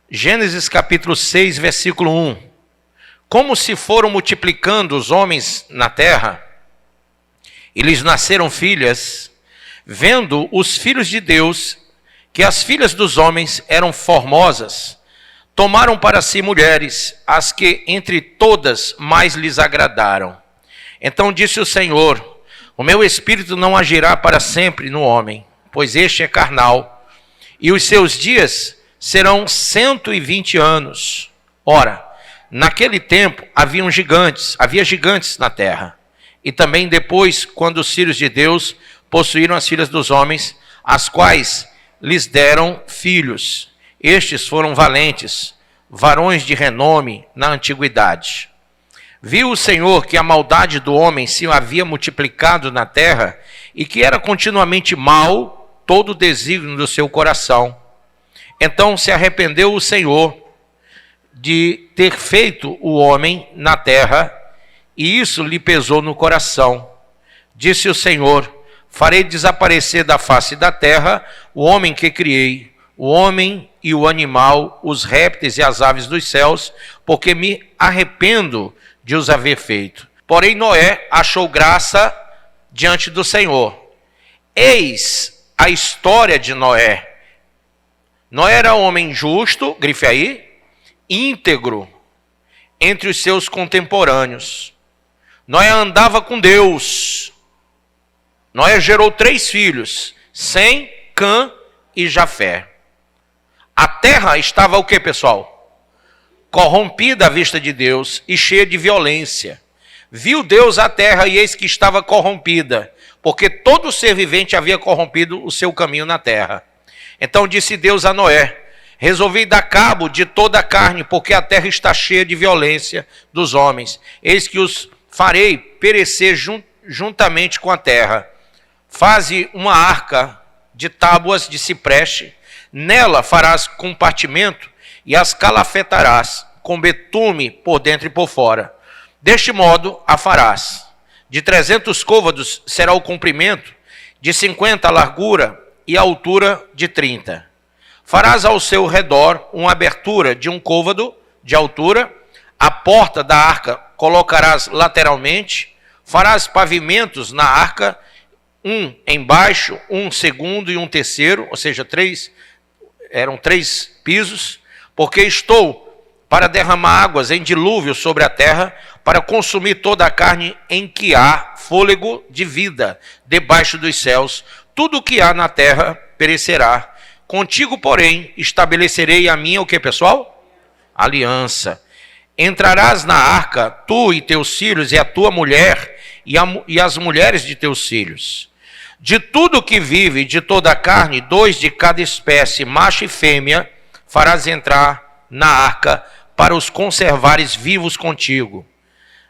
Gênesis capítulo 6, versículo 1. Como se foram multiplicando os homens na terra, e lhes nasceram filhas, vendo os filhos de Deus que as filhas dos homens eram formosas, tomaram para si mulheres, as que entre todas mais lhes agradaram. Então disse o Senhor: o meu espírito não agirá para sempre no homem, pois este é carnal, e os seus dias serão 120 anos. Ora, naquele tempo havia gigantes na terra. E também depois, quando os filhos de Deus possuíram as filhas dos homens, as quais lhes deram filhos. Estes foram valentes, varões de renome na antiguidade. Viu o Senhor que a maldade do homem se havia multiplicado na terra, e que era continuamente mau todo o desígnio do seu coração. Então se arrependeu o Senhor de ter feito o homem na terra, e isso lhe pesou no coração. Disse o Senhor: farei desaparecer da face da terra o homem que criei, o homem e o animal, os répteis e as aves dos céus, porque me arrependo de os haver feito. Porém Noé achou graça diante do Senhor. Eis a história de Noé. Noé era homem justo, grife aí, íntegro entre os seus contemporâneos. Noé andava com Deus. Noé gerou 3 filhos, Sem, Cã e Jafé. A terra estava o que, pessoal? Corrompida à vista de Deus e cheia de violência. Viu Deus a terra e eis que estava corrompida, porque todo ser vivente havia corrompido o seu caminho na terra. Então disse Deus a Noé: resolvi dar cabo de toda a carne, porque a terra está cheia de violência dos homens. Eis que os farei perecer juntamente com a terra. Faze uma arca de tábuas de cipreste, nela farás compartimento e as calafetarás com betume por dentro e por fora. Deste modo a farás. De 300 côvados será o comprimento, de 50 a largura e a altura de 30. Farás ao seu redor uma abertura de 1 côvado de altura. A porta da arca colocarás lateralmente. Farás pavimentos na arca, um embaixo, um segundo e um terceiro, ou seja, eram 3 pisos, porque estou para derramar águas em dilúvio sobre a terra, para consumir toda a carne em que há fôlego de vida debaixo dos céus. Tudo o que há na terra perecerá. Contigo, porém, estabelecerei a minha, o que, pessoal? Aliança. Entrarás na arca, tu e teus filhos, e a tua mulher, e as mulheres de teus filhos. De tudo que vive, de toda a carne, 2 de cada espécie, macho e fêmea, farás entrar na arca, para os conservares vivos contigo.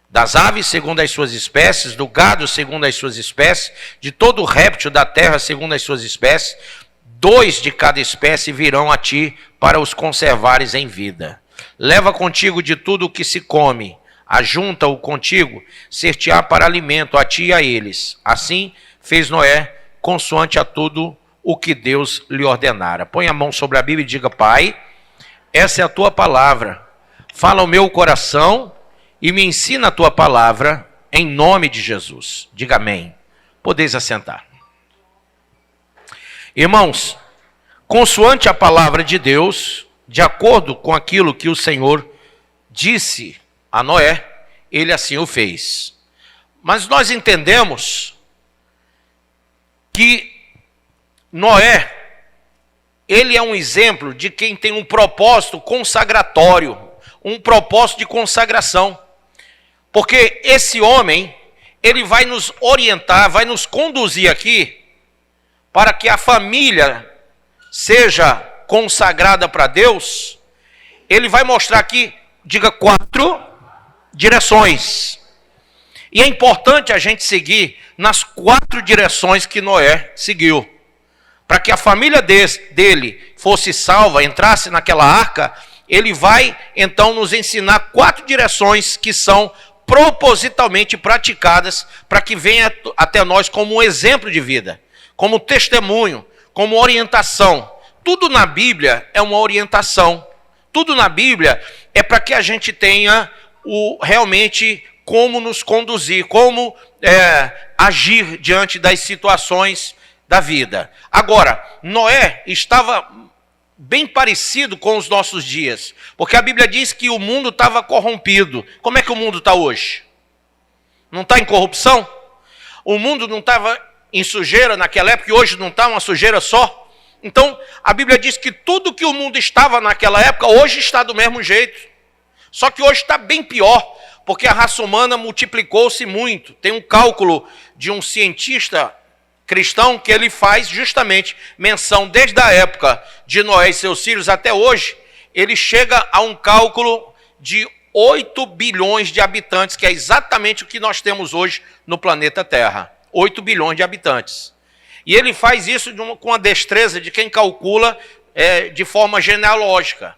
Das aves segundo as suas espécies, do gado segundo as suas espécies, de todo réptil da terra segundo as suas espécies, 2 de cada espécie virão a ti para os conservares em vida. Leva contigo de tudo o que se come, ajunta-o contigo, ser-te-á para alimento a ti e a eles. Assim fez Noé, consoante a tudo o que Deus lhe ordenara. Põe a mão sobre a Bíblia e diga: Pai, essa é a tua palavra. Fala ao meu coração e me ensina a tua palavra, em nome de Jesus. Diga amém. Podeis assentar. Irmãos, consoante a palavra de Deus, de acordo com aquilo que o Senhor disse a Noé, ele assim o fez. Mas nós entendemos que Noé, ele é um exemplo de quem tem um propósito consagratório, um propósito de consagração. Porque esse homem, ele vai nos orientar, vai nos conduzir aqui, para que a família seja consagrada para Deus. Ele vai mostrar aqui, diga, 4 direções. E é importante a gente seguir nas 4 direções que Noé seguiu. Para que a família dele fosse salva, entrasse naquela arca, ele vai então nos ensinar 4 direções que são propositalmente praticadas para que venha até nós como um exemplo de vida, como testemunho, como orientação. Tudo na Bíblia é uma orientação. tudo na Bíblia é para que a gente tenha realmente como nos conduzir, como agir diante das situações da vida. Agora, Noé estava bem parecido com os nossos dias, porque a Bíblia diz que o mundo estava corrompido. Como é que o mundo está hoje? Não está em corrupção? O mundo não estava em sujeira naquela época e hoje não está uma sujeira só? Então, a Bíblia diz que tudo que o mundo estava naquela época, hoje está do mesmo jeito. Só que hoje está bem pior, porque a raça humana multiplicou-se muito. Tem um cálculo de um cientista cristão que ele faz justamente menção desde a época de Noé e seus filhos até hoje, ele chega a um cálculo de 8 bilhões de habitantes, que é exatamente o que nós temos hoje no planeta Terra. 8 bilhões de habitantes. E ele faz isso com a destreza de quem calcula de forma genealógica.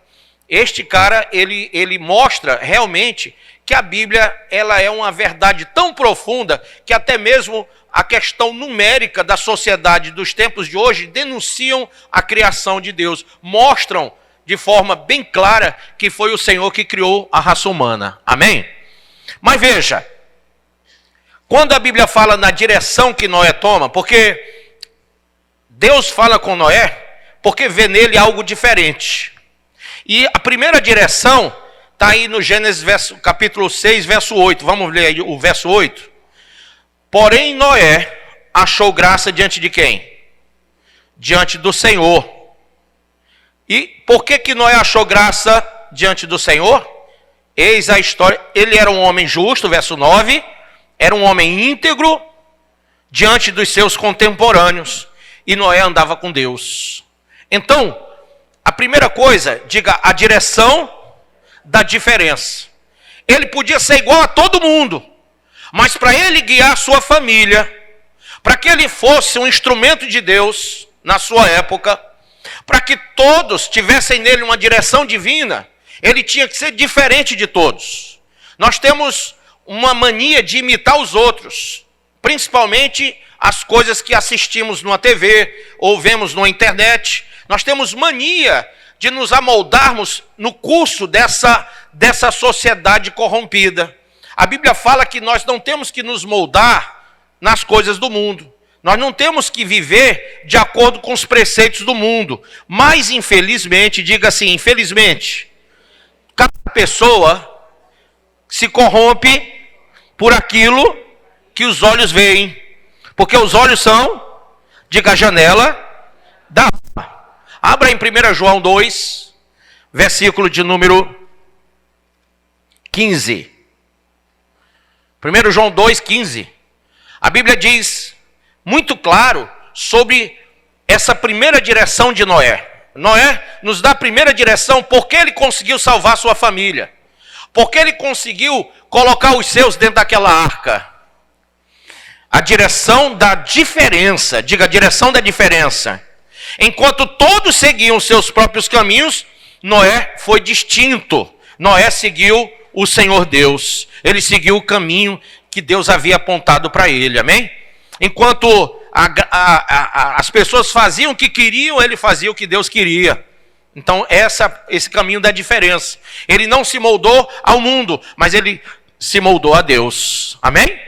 Este cara, ele mostra realmente que a Bíblia ela é uma verdade tão profunda que até mesmo a questão numérica da sociedade dos tempos de hoje denunciam a criação de Deus, mostram de forma bem clara que foi o Senhor que criou a raça humana. Amém? Mas veja, quando a Bíblia fala na direção que Noé toma, porque Deus fala com Noé, porque vê nele algo diferente. E a primeira direção está aí no Gênesis capítulo 6, verso 8. Vamos ler aí o verso 8. Porém, Noé achou graça diante de quem? Diante do Senhor. E por que Noé achou graça diante do Senhor? Eis a história. Ele era um homem justo, verso 9. Era um homem íntegro diante dos seus contemporâneos. E Noé andava com Deus. Então, a primeira coisa, diga a direção da diferença. Ele podia ser igual a todo mundo. Mas para ele guiar a sua família, para que ele fosse um instrumento de Deus na sua época, para que todos tivessem nele uma direção divina, ele tinha que ser diferente de todos. Nós temos uma mania de imitar os outros, principalmente as coisas que assistimos numa TV ou vemos na internet. Nós temos mania de nos amoldarmos no curso dessa sociedade corrompida. A Bíblia fala que nós não temos que nos moldar nas coisas do mundo. Nós não temos que viver de acordo com os preceitos do mundo. Mas, infelizmente, diga assim, infelizmente, cada pessoa se corrompe por aquilo que os olhos veem. Porque os olhos são, diga, a janela da alma. Abra em 1 João 2, versículo de número 15. 1 João 2, 15. A Bíblia diz muito claro sobre essa primeira direção de Noé. Noé nos dá a primeira direção porque ele conseguiu salvar sua família. Porque ele conseguiu colocar os seus dentro daquela arca. A direção da diferença. Diga, a direção da diferença. Enquanto todos seguiam seus próprios caminhos, Noé foi distinto. Noé seguiu o Senhor Deus. Ele seguiu o caminho que Deus havia apontado para ele, amém? Enquanto as pessoas faziam o que queriam, ele fazia o que Deus queria. Então, esse caminho da diferença. Ele não se moldou ao mundo, mas ele se moldou a Deus, amém?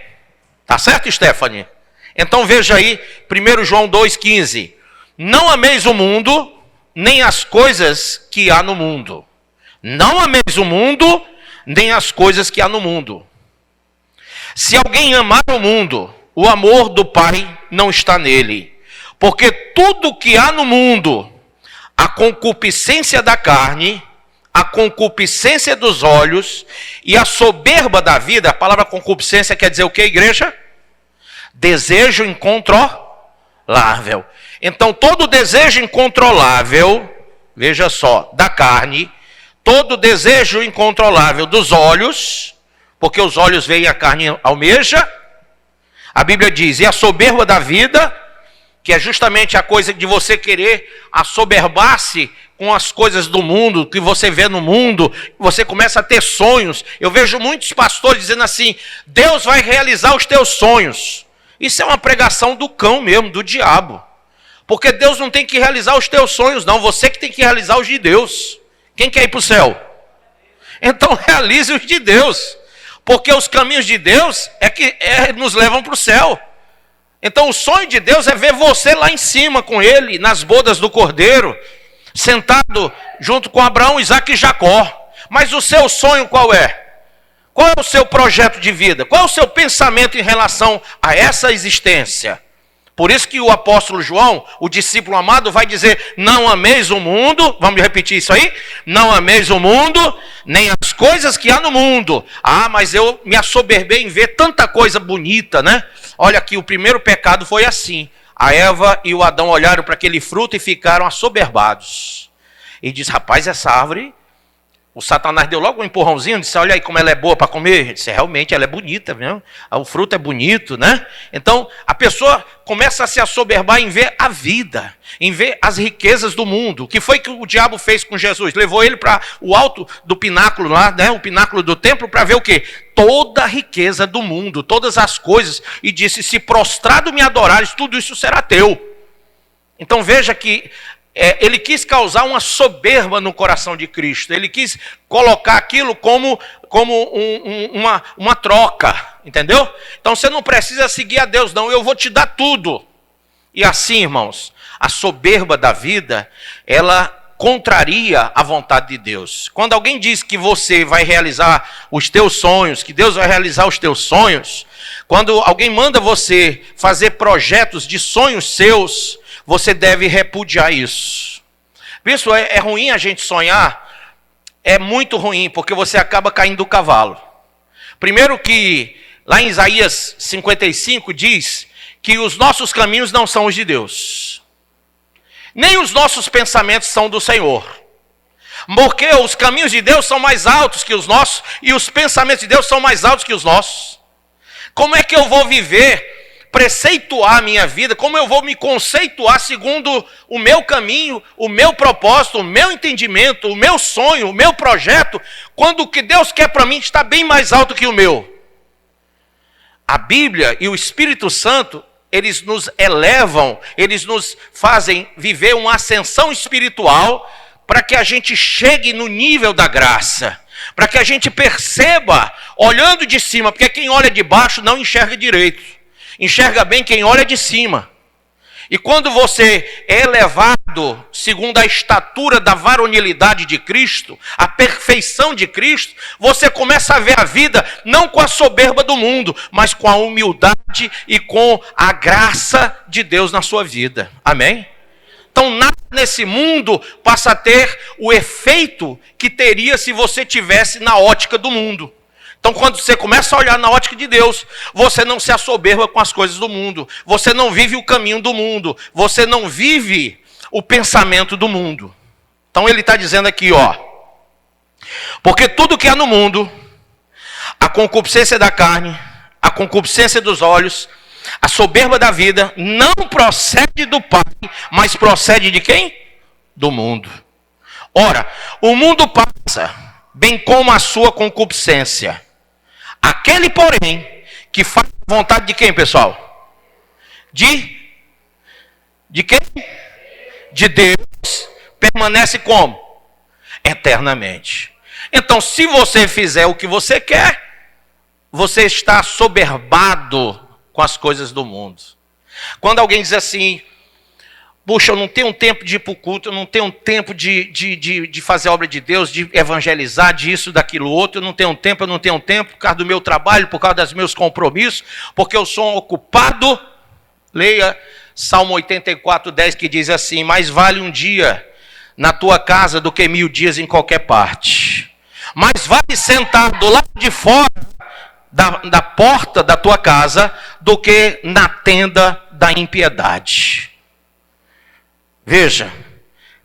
Tá certo, Stephanie? Então, veja aí, 1 João 2,15. Não ameis o mundo, nem as coisas que há no mundo. Não ameis o mundo, nem as coisas que há no mundo. Se alguém amar o mundo, o amor do Pai não está nele. Porque tudo que há no mundo, a concupiscência da carne, a concupiscência dos olhos e a soberba da vida, a palavra concupiscência quer dizer o que, igreja? Desejo incontrolável. Então, todo desejo incontrolável, veja só, da carne, todo desejo incontrolável dos olhos, porque os olhos veem a carne almeja, a Bíblia diz, e a soberba da vida, que é justamente a coisa de você querer assoberbar-se com as coisas do mundo, que você vê no mundo, você começa a ter sonhos. Eu vejo muitos pastores dizendo assim, Deus vai realizar os teus sonhos. Isso é uma pregação do cão mesmo, do diabo. Porque Deus não tem que realizar os teus sonhos, não. Você que tem que realizar os de Deus. Quem quer ir para o céu? Então realize os de Deus. Porque os caminhos de Deus nos levam para o céu. Então o sonho de Deus é ver você lá em cima com Ele, nas bodas do Cordeiro, sentado junto com Abraão, Isaque e Jacó. Mas o seu sonho qual é? Qual é o seu projeto de vida? Qual é o seu pensamento em relação a essa existência? Por isso que o apóstolo João, o discípulo amado, vai dizer: não ameis o mundo, vamos repetir isso aí? Não ameis o mundo, nem as coisas que há no mundo. Ah, mas eu me assoberbei em ver tanta coisa bonita, né? Olha aqui, o primeiro pecado foi assim. A Eva e o Adão olharam para aquele fruto e ficaram assoberbados. E diz: rapaz, essa árvore... O Satanás deu logo um empurrãozinho, disse: olha aí como ela é boa para comer. Ele disse: realmente ela é bonita, viu? O fruto é bonito, né? Então a pessoa começa a se assoberbar em ver a vida, em ver as riquezas do mundo. O que foi que o diabo fez com Jesus? Levou ele para o alto do pináculo lá, né? O pináculo do templo, para ver o quê? Toda a riqueza do mundo, todas as coisas. E disse: se prostrado me adorares, tudo isso será teu. Então veja que ele quis causar uma soberba no coração de Cristo. Ele quis colocar aquilo como uma troca, entendeu? Então você não precisa seguir a Deus, não. Eu vou te dar tudo. E assim, irmãos, a soberba da vida, ela contraria a vontade de Deus. Quando alguém diz que você vai realizar os teus sonhos, que Deus vai realizar os teus sonhos, quando alguém manda você fazer projetos de sonhos seus, você deve repudiar isso. Isso é ruim a gente sonhar, é muito ruim, porque você acaba caindo do cavalo. Primeiro que, lá em Isaías 55, diz que os nossos caminhos não são os de Deus. Nem os nossos pensamentos são do Senhor. Porque os caminhos de Deus são mais altos que os nossos, e os pensamentos de Deus são mais altos que os nossos. Como é que eu vou viver, preceituar a minha vida, como eu vou me conceituar segundo o meu caminho, o meu propósito, o meu entendimento, o meu sonho, o meu projeto, quando o que Deus quer para mim está bem mais alto que o meu? A Bíblia e o Espírito Santo, eles nos elevam, eles nos fazem viver uma ascensão espiritual para que a gente chegue no nível da graça, para que a gente perceba, olhando de cima, porque quem olha de baixo não enxerga direito. Enxerga bem quem olha de cima. E quando você é elevado segundo a estatura da varonilidade de Cristo, a perfeição de Cristo, você começa a ver a vida não com a soberba do mundo, mas com a humildade e com a graça de Deus na sua vida. Amém? Então nada nesse mundo passa a ter o efeito que teria se você tivesse na ótica do mundo. Então, quando você começa a olhar na ótica de Deus, você não se assoberba com as coisas do mundo. Você não vive o caminho do mundo. Você não vive o pensamento do mundo. Então, ele está dizendo aqui, ó. Porque tudo que há no mundo, a concupiscência da carne, a concupiscência dos olhos, a soberba da vida, não procede do Pai, mas procede de quem? Do mundo. Ora, o mundo passa, bem como a sua concupiscência. Aquele, porém, que faz a vontade de quem, pessoal? De quem? De Deus, permanece como? Eternamente. Então, se você fizer o que você quer, você está assoberbado com as coisas do mundo. Quando alguém diz assim: puxa, eu não tenho tempo de ir para o culto, eu não tenho tempo de fazer a obra de Deus, de evangelizar, disso, daquilo outro, eu não tenho tempo por causa do meu trabalho, por causa dos meus compromissos, porque eu sou ocupado. Leia Salmo 84:10, que diz assim: mais vale um dia na tua casa do que 1000 dias em qualquer parte. Mais vale sentar do lado de fora da porta da tua casa do que na tenda da impiedade. Veja,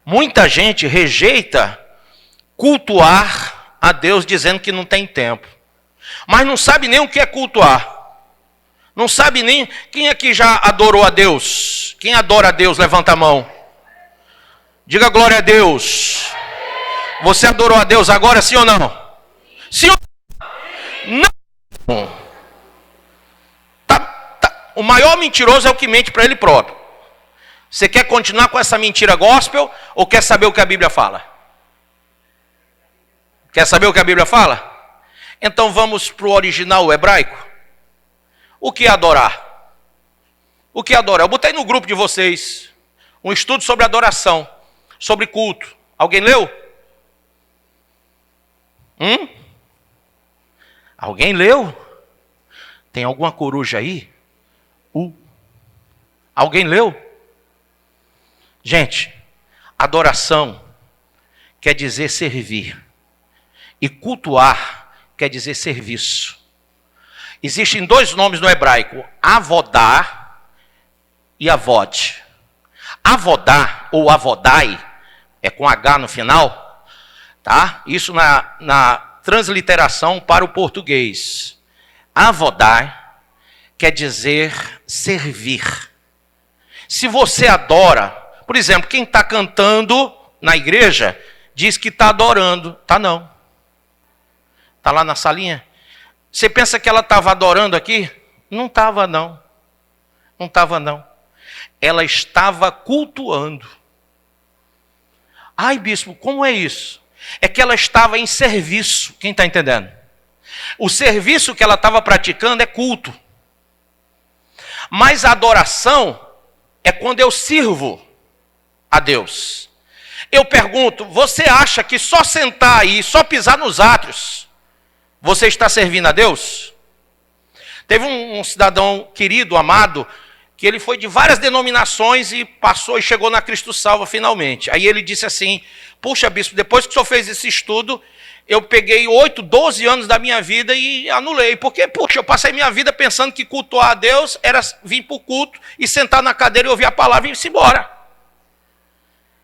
muita gente rejeita cultuar a Deus dizendo que não tem tempo. Mas não sabe nem o que é cultuar. Não sabe nem... Quem aqui já adorou a Deus? Quem adora a Deus, levanta a mão. Diga glória a Deus. Você adorou a Deus agora, sim ou não? Sim ou não? O maior mentiroso é o que mente para ele próprio. Você quer continuar com essa mentira gospel ou quer saber o que a Bíblia fala? Quer saber o que a Bíblia fala? Então vamos para o original hebraico. O que é adorar? O que é adorar? Eu botei no grupo de vocês um estudo sobre adoração, sobre culto. Alguém leu? Alguém leu? Tem alguma coruja aí? Alguém leu? Gente, adoração quer dizer servir. E cultuar quer dizer serviço. Existem dois nomes no hebraico, avodá e avod. Avodá ou avodai, é com H no final, tá? Isso na transliteração para o português. Avodar quer dizer servir. Se você adora, por exemplo, quem está cantando na igreja diz que está adorando. Tá não. Está lá na salinha. Você pensa que ela estava adorando aqui? Não estava não. Não estava não. Ela estava cultuando. Ai, bispo, como é isso? É que ela estava em serviço. Quem está entendendo? O serviço que ela estava praticando é culto. Mas a adoração é quando eu sirvo a Deus. Eu pergunto, você acha que só sentar aí, só pisar nos átrios, você está servindo a Deus? Teve um cidadão querido, amado, que ele foi de várias denominações e passou e chegou na Cristo Salva finalmente. Aí ele disse assim, puxa bispo, depois que o senhor fez esse estudo, eu peguei 8, 12 anos da minha vida e anulei. Porque, puxa, eu passei minha vida pensando que cultuar a Deus era vir para o culto e sentar na cadeira e ouvir a palavra e ir-se embora.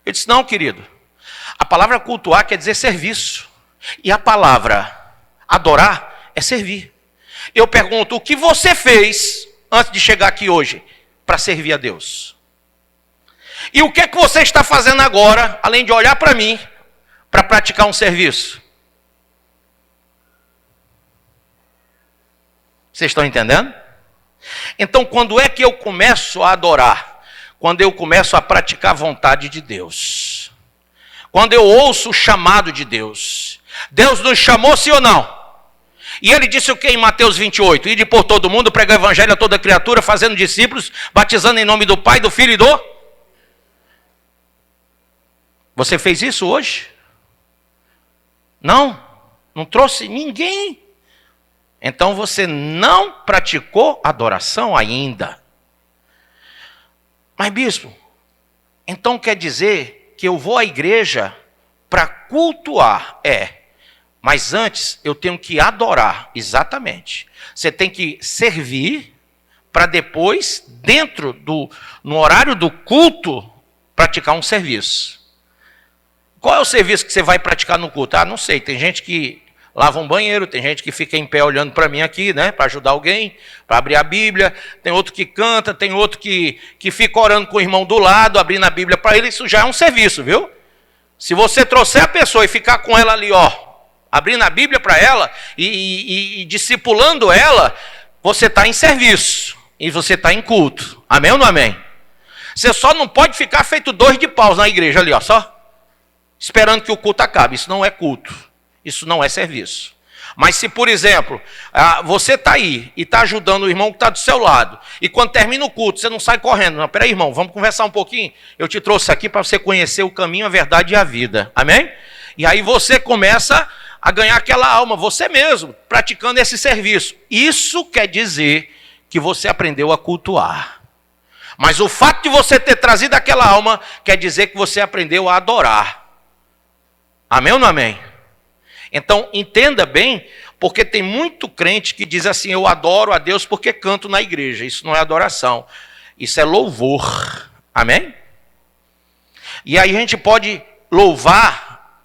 Eu disse, não, querido. A palavra cultuar quer dizer serviço. E a palavra adorar é servir. Eu pergunto, o que você fez antes de chegar aqui hoje para servir a Deus? E o que é que você está fazendo agora, além de olhar para mim, para praticar um serviço? Vocês estão entendendo? Então, quando é que eu começo a adorar? Quando eu começo a praticar a vontade de Deus. Quando eu ouço o chamado de Deus. Deus nos chamou, sim ou não? E ele disse o que em Mateus 28? Ide por todo mundo, pregar o evangelho a toda criatura, fazendo discípulos, batizando em nome do Pai, do Filho e do... Você fez isso hoje? Não? Não trouxe ninguém? Então você não praticou adoração ainda. Mas bispo, então quer dizer que eu vou à igreja para cultuar? Mas antes eu tenho que adorar, exatamente. Você tem que servir para depois, no horário do culto, praticar um serviço. Qual é o serviço que você vai praticar no culto? Ah, não sei, tem gente que lava um banheiro, tem gente que fica em pé olhando para mim aqui, né, para ajudar alguém, para abrir a Bíblia, tem outro que canta, tem outro que fica orando com o irmão do lado, abrindo a Bíblia para ele, isso já é um serviço, viu? Se você trouxer a pessoa e ficar com ela ali, ó, abrindo a Bíblia para ela e discipulando ela, você está em serviço e você está em culto. Amém ou não amém? Você só não pode ficar feito 2 de paus na igreja ali, ó, só esperando que o culto acabe. Isso não é culto. Isso não é serviço. Mas se, por exemplo, você está aí e está ajudando o irmão que está do seu lado, e quando termina o culto, você não sai correndo. Não, peraí, irmão, vamos conversar um pouquinho? Eu te trouxe aqui para você conhecer o caminho, a verdade e a vida. Amém? E aí você começa a ganhar aquela alma, você mesmo, praticando esse serviço. Isso quer dizer que você aprendeu a cultuar. Mas o fato de você ter trazido aquela alma, quer dizer que você aprendeu a adorar. Amém ou não amém? Então, entenda bem, porque tem muito crente que diz assim, eu adoro a Deus porque canto na igreja. Isso não é adoração, isso é louvor. Amém? E aí a gente pode louvar,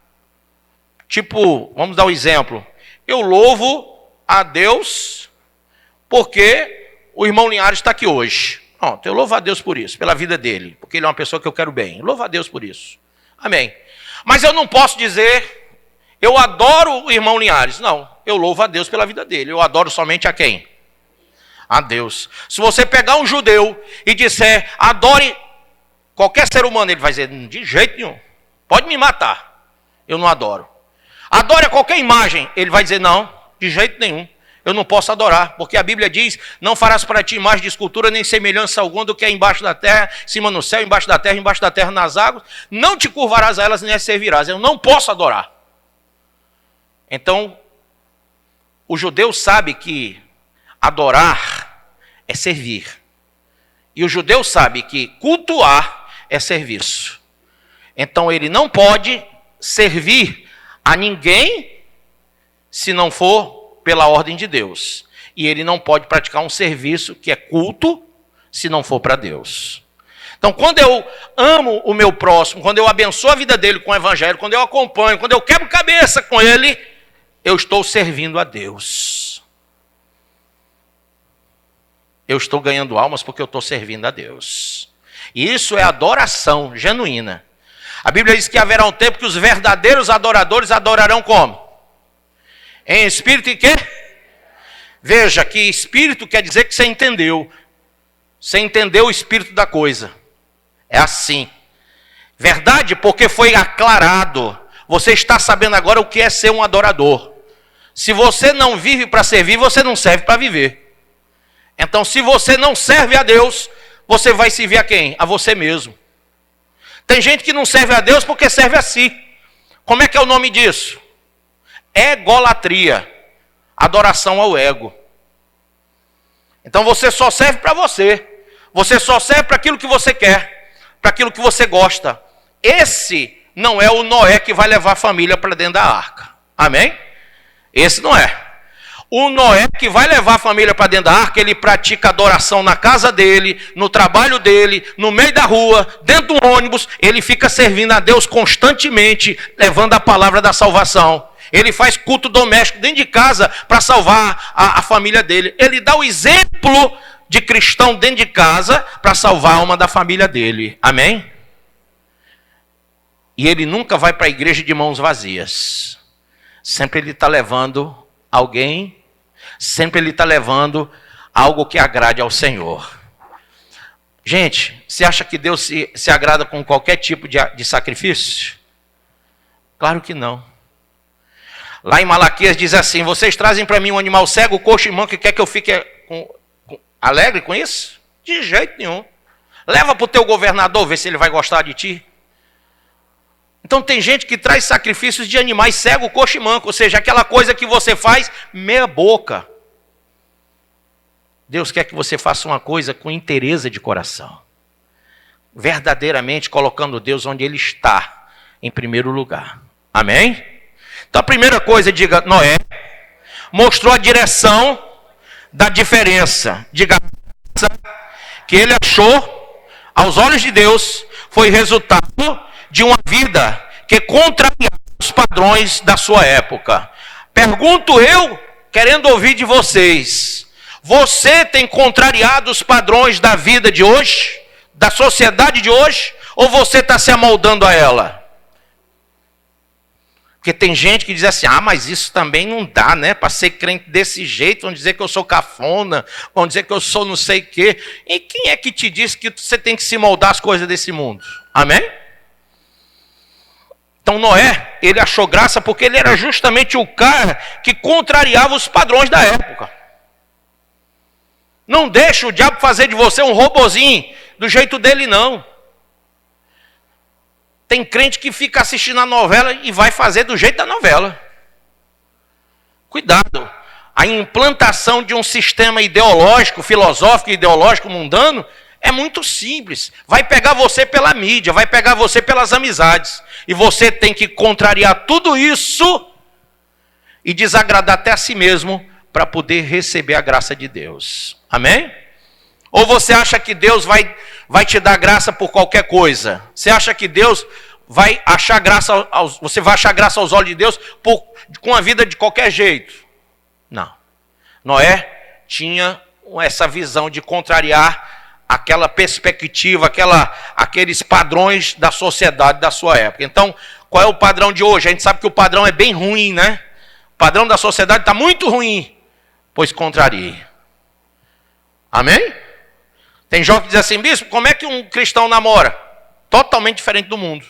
tipo, vamos dar um exemplo. Eu louvo a Deus porque o irmão Linhares está aqui hoje. Pronto, eu louvo a Deus por isso, pela vida dele, porque ele é uma pessoa que eu quero bem. Eu louvo a Deus por isso. Amém. Mas eu não posso dizer... Eu adoro o irmão Linhares. Não, eu louvo a Deus pela vida dele. Eu adoro somente a quem? A Deus. Se você pegar um judeu e disser, adore qualquer ser humano, ele vai dizer, de jeito nenhum. Pode me matar. Eu não adoro. Adore a qualquer imagem. Ele vai dizer, não, de jeito nenhum. Eu não posso adorar, porque a Bíblia diz, não farás para ti imagem de escultura, nem semelhança alguma do que é embaixo da terra, em cima no céu, embaixo da terra nas águas. Não te curvarás a elas, nem as servirás. Eu não posso adorar. Então, o judeu sabe que adorar é servir. E o judeu sabe que cultuar é serviço. Então, ele não pode servir a ninguém se não for pela ordem de Deus. E ele não pode praticar um serviço que é culto se não for para Deus. Então, quando eu amo o meu próximo, quando eu abençoo a vida dele com o evangelho, quando eu acompanho, quando eu quebro cabeça com ele, eu estou servindo a Deus. Eu estou ganhando almas porque eu estou servindo a Deus. E isso é adoração genuína. A Bíblia diz que haverá um tempo que os verdadeiros adoradores adorarão como? Em espírito e quê? Veja que espírito quer dizer que você entendeu. Você entendeu o espírito da coisa. É assim. Verdade, porque foi aclarado. Você está sabendo agora o que é ser um adorador. Se você não vive para servir, você não serve para viver. Então, se você não serve a Deus, você vai servir a quem? A você mesmo. Tem gente que não serve a Deus porque serve a si. Como é que é o nome disso? Egolatria, adoração ao ego. Então você só serve para você. Você só serve para aquilo que você quer, para aquilo que você gosta. Esse não é o Noé que vai levar a família para dentro da arca. Amém? Esse não é. O Noé que vai levar a família para dentro da arca, ele pratica adoração na casa dele, no trabalho dele, no meio da rua, dentro do ônibus. Ele fica servindo a Deus constantemente, levando a palavra da salvação. Ele faz culto doméstico dentro de casa para salvar a família dele. Ele dá o exemplo de cristão dentro de casa para salvar a alma da família dele. Amém? E ele nunca vai para a igreja de mãos vazias. Sempre ele está levando alguém, sempre ele está levando algo que agrade ao Senhor. Gente, você acha que Deus se agrada com qualquer tipo de sacrifício? Claro que não. Lá em Malaquias diz assim, vocês trazem para mim um animal cego, coxo e manco, e quer que eu fique alegre com isso? De jeito nenhum. Leva para o teu governador, ver se ele vai gostar de ti. Então tem gente que traz sacrifícios de animais cego, coxo e manco, ou seja, aquela coisa que você faz meia boca. Deus quer que você faça uma coisa com inteireza de coração. Verdadeiramente colocando Deus onde Ele está, em primeiro lugar. Amém? Então a primeira coisa, diga, Noé mostrou a direção da diferença. Diga, que ele achou, aos olhos de Deus, foi resultado de uma vida que contrariava os padrões da sua época. Pergunto eu, querendo ouvir de vocês, você tem contrariado os padrões da vida de hoje, da sociedade de hoje, ou você está se amoldando a ela? Porque tem gente que diz assim, mas isso também não dá, né? Para ser crente desse jeito, vão dizer que eu sou cafona, vão dizer que eu sou não sei o quê. E quem é que te disse que você tem que se moldar às coisas desse mundo? Amém? Então Noé, ele achou graça porque ele era justamente o cara que contrariava os padrões da época. Não deixa o diabo fazer de você um robozinho do jeito dele, não. Tem crente que fica assistindo a novela e vai fazer do jeito da novela. Cuidado. A implantação de um sistema ideológico, filosófico e ideológico mundano é muito simples. Vai pegar você pela mídia, vai pegar você pelas amizades. E você tem que contrariar tudo isso e desagradar até a si mesmo para poder receber a graça de Deus. Amém? Ou você acha que Deus vai te dar graça por qualquer coisa? Você acha que Deus vai achar graça, você vai achar graça aos olhos de Deus com a vida de qualquer jeito? Não. Noé tinha essa visão de contrariar aquela perspectiva, aqueles padrões da sociedade da sua época. Então, qual é o padrão de hoje? A gente sabe que o padrão é bem ruim, né? O padrão da sociedade está muito ruim, pois contrarie. Amém? Tem jovem que diz assim, bispo, como é que um cristão namora? Totalmente diferente do mundo.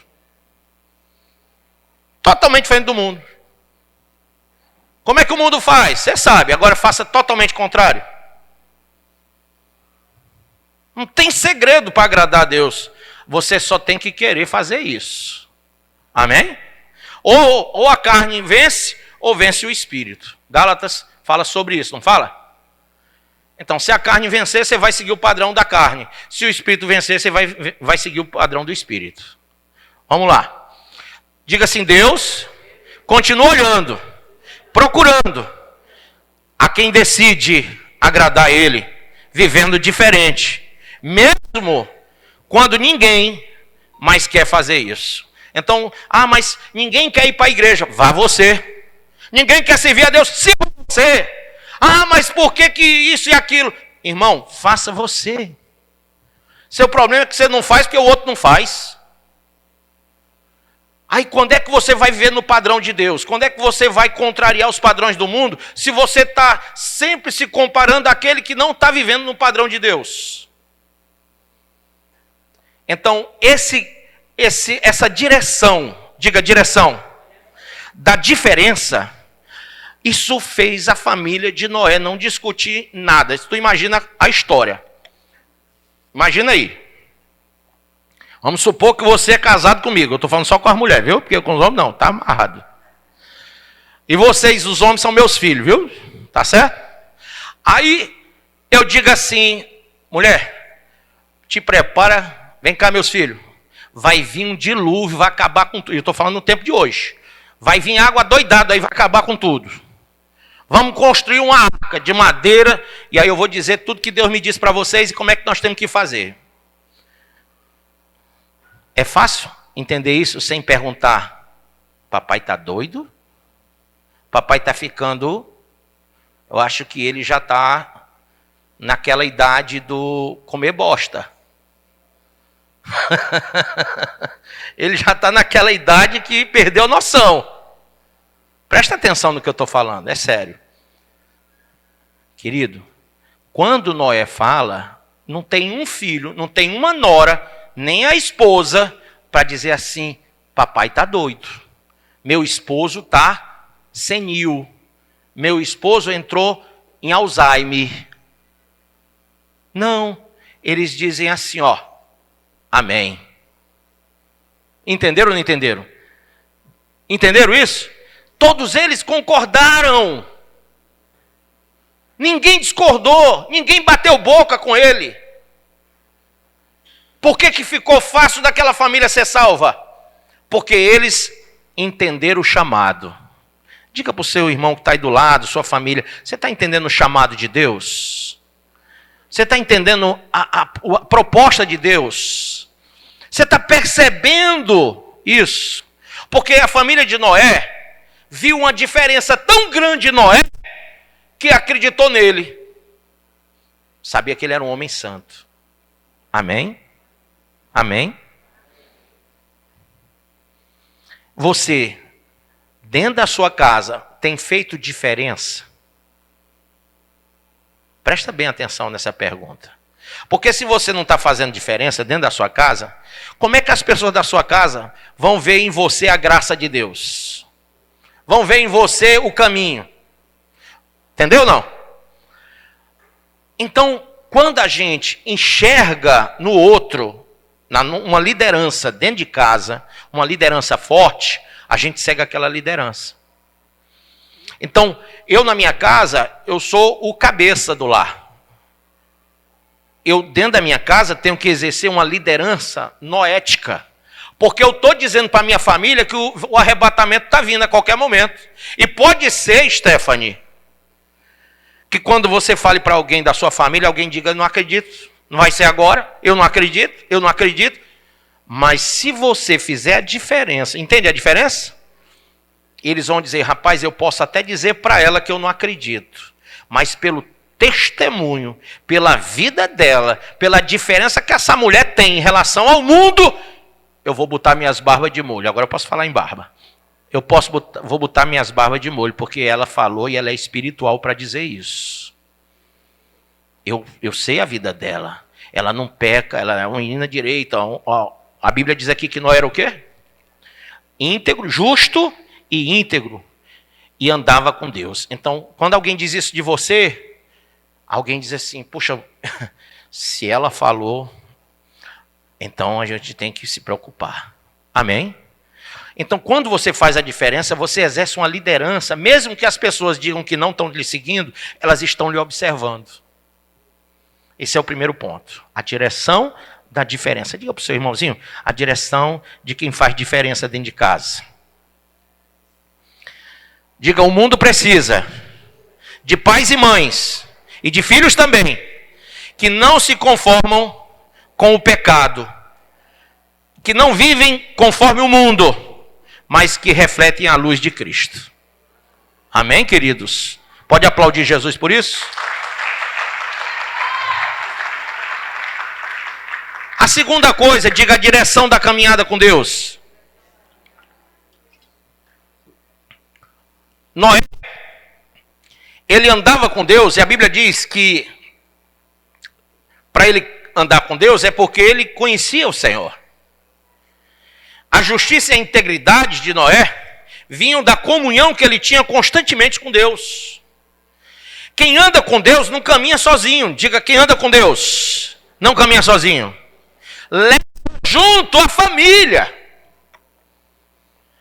Totalmente diferente do mundo. Como é que o mundo faz? Você sabe, agora faça totalmente contrário. Não tem segredo para agradar a Deus. Você só tem que querer fazer isso. Amém? Ou a carne vence, ou vence o espírito. Gálatas fala sobre isso, não fala? Então, se a carne vencer, você vai seguir o padrão da carne. Se o espírito vencer, você vai seguir o padrão do espírito. Vamos lá. Diga assim, Deus continua olhando, procurando a quem decide agradar a Ele, vivendo diferente. Mesmo quando ninguém mais quer fazer isso. Então, mas ninguém quer ir para a igreja. Vá você. Ninguém quer servir a Deus. Sirva você. Mas por que isso e aquilo? Irmão, faça você. Seu problema é que você não faz porque o outro não faz. Aí quando é que você vai viver no padrão de Deus? Quando é que você vai contrariar os padrões do mundo? Se você está sempre se comparando àquele que não está vivendo no padrão de Deus. Então, essa direção, diga direção, da diferença, isso fez a família de Noé não discutir nada. Tu imagina a história. Imagina aí. Vamos supor que você é casado comigo. Eu estou falando só com as mulheres, viu? Porque com os homens não, está amarrado. E vocês, os homens, são meus filhos, viu? Tá certo? Aí eu digo assim, mulher, te prepara, vem cá meus filhos. Vai vir um dilúvio, vai acabar com tudo. Eu estou falando no tempo de hoje. Vai vir água doidada, aí vai acabar com tudo. Vamos construir uma arca de madeira, e aí eu vou dizer tudo que Deus me disse para vocês e como é que nós temos que fazer. É fácil entender isso sem perguntar, papai está doido? Papai está ficando, eu acho que ele já está naquela idade do comer bosta. Ele já está naquela idade que perdeu a noção. Presta atenção no que eu estou falando, é sério. Querido, quando Noé fala, não tem um filho, não tem uma nora, nem a esposa, para dizer assim, papai está doido. Meu esposo está senil. Meu esposo entrou em Alzheimer. Não, eles dizem assim, amém. Entenderam ou não entenderam? Entenderam isso? Todos eles concordaram. Ninguém discordou, ninguém bateu boca com ele. Por que ficou fácil daquela família ser salva? Porque eles entenderam o chamado. Diga para o seu irmão que está aí do lado, sua família, você está entendendo o chamado de Deus? Você está entendendo a proposta de Deus? Você está percebendo isso? Porque a família de Noé viu uma diferença tão grande em Noé que acreditou nele. Sabia que ele era um homem santo. Amém? Amém? Você, dentro da sua casa, tem feito diferença? Presta bem atenção nessa pergunta. Porque se você não está fazendo diferença dentro da sua casa, como é que as pessoas da sua casa vão ver em você a graça de Deus? Vão ver em você o caminho. Entendeu ou não? Então, quando a gente enxerga no outro, uma liderança dentro de casa, uma liderança forte, a gente segue aquela liderança. Então, eu na minha casa, eu sou o cabeça do lar. Eu dentro da minha casa tenho que exercer uma liderança noética. Porque eu estou dizendo para a minha família que o arrebatamento está vindo a qualquer momento. E pode ser, Stephanie, que quando você fale para alguém da sua família, alguém diga, não acredito, não vai ser agora, eu não acredito. Mas se você fizer a diferença, entende a diferença? Eles vão dizer, rapaz, eu posso até dizer para ela que eu não acredito, mas pelo testemunho, pela vida dela, pela diferença que essa mulher tem em relação ao mundo, eu vou botar minhas barbas de molho. Agora eu posso falar em barba. Vou botar minhas barbas de molho, porque ela falou e ela é espiritual para dizer isso. Eu sei a vida dela. Ela não peca, ela é uma menina direita. A Bíblia diz aqui que Noé era o quê? Íntegro, justo e íntegro. e andava com Deus. Então, quando alguém diz isso de você, alguém diz assim, puxa, se ela falou, então a gente tem que se preocupar. Amém? Então, quando você faz a diferença, você exerce uma liderança, mesmo que as pessoas digam que não estão lhe seguindo, elas estão lhe observando. Esse é o primeiro ponto. A direção da diferença. Diga para o seu irmãozinho, a direção de quem faz diferença dentro de casa. Diga, o mundo precisa de pais e mães, e de filhos também, que não se conformam com o pecado, que não vivem conforme o mundo, mas que refletem a luz de Cristo. Amém, queridos? Pode aplaudir Jesus por isso? A segunda coisa, diga a direção da caminhada com Deus. Noé, ele andava com Deus, e a Bíblia diz que para ele andar com Deus é porque ele conhecia o Senhor. A justiça e a integridade de Noé vinham da comunhão que ele tinha constantemente com Deus. Quem anda com Deus não caminha sozinho. Diga, quem anda com Deus não caminha sozinho. Leva junto a família.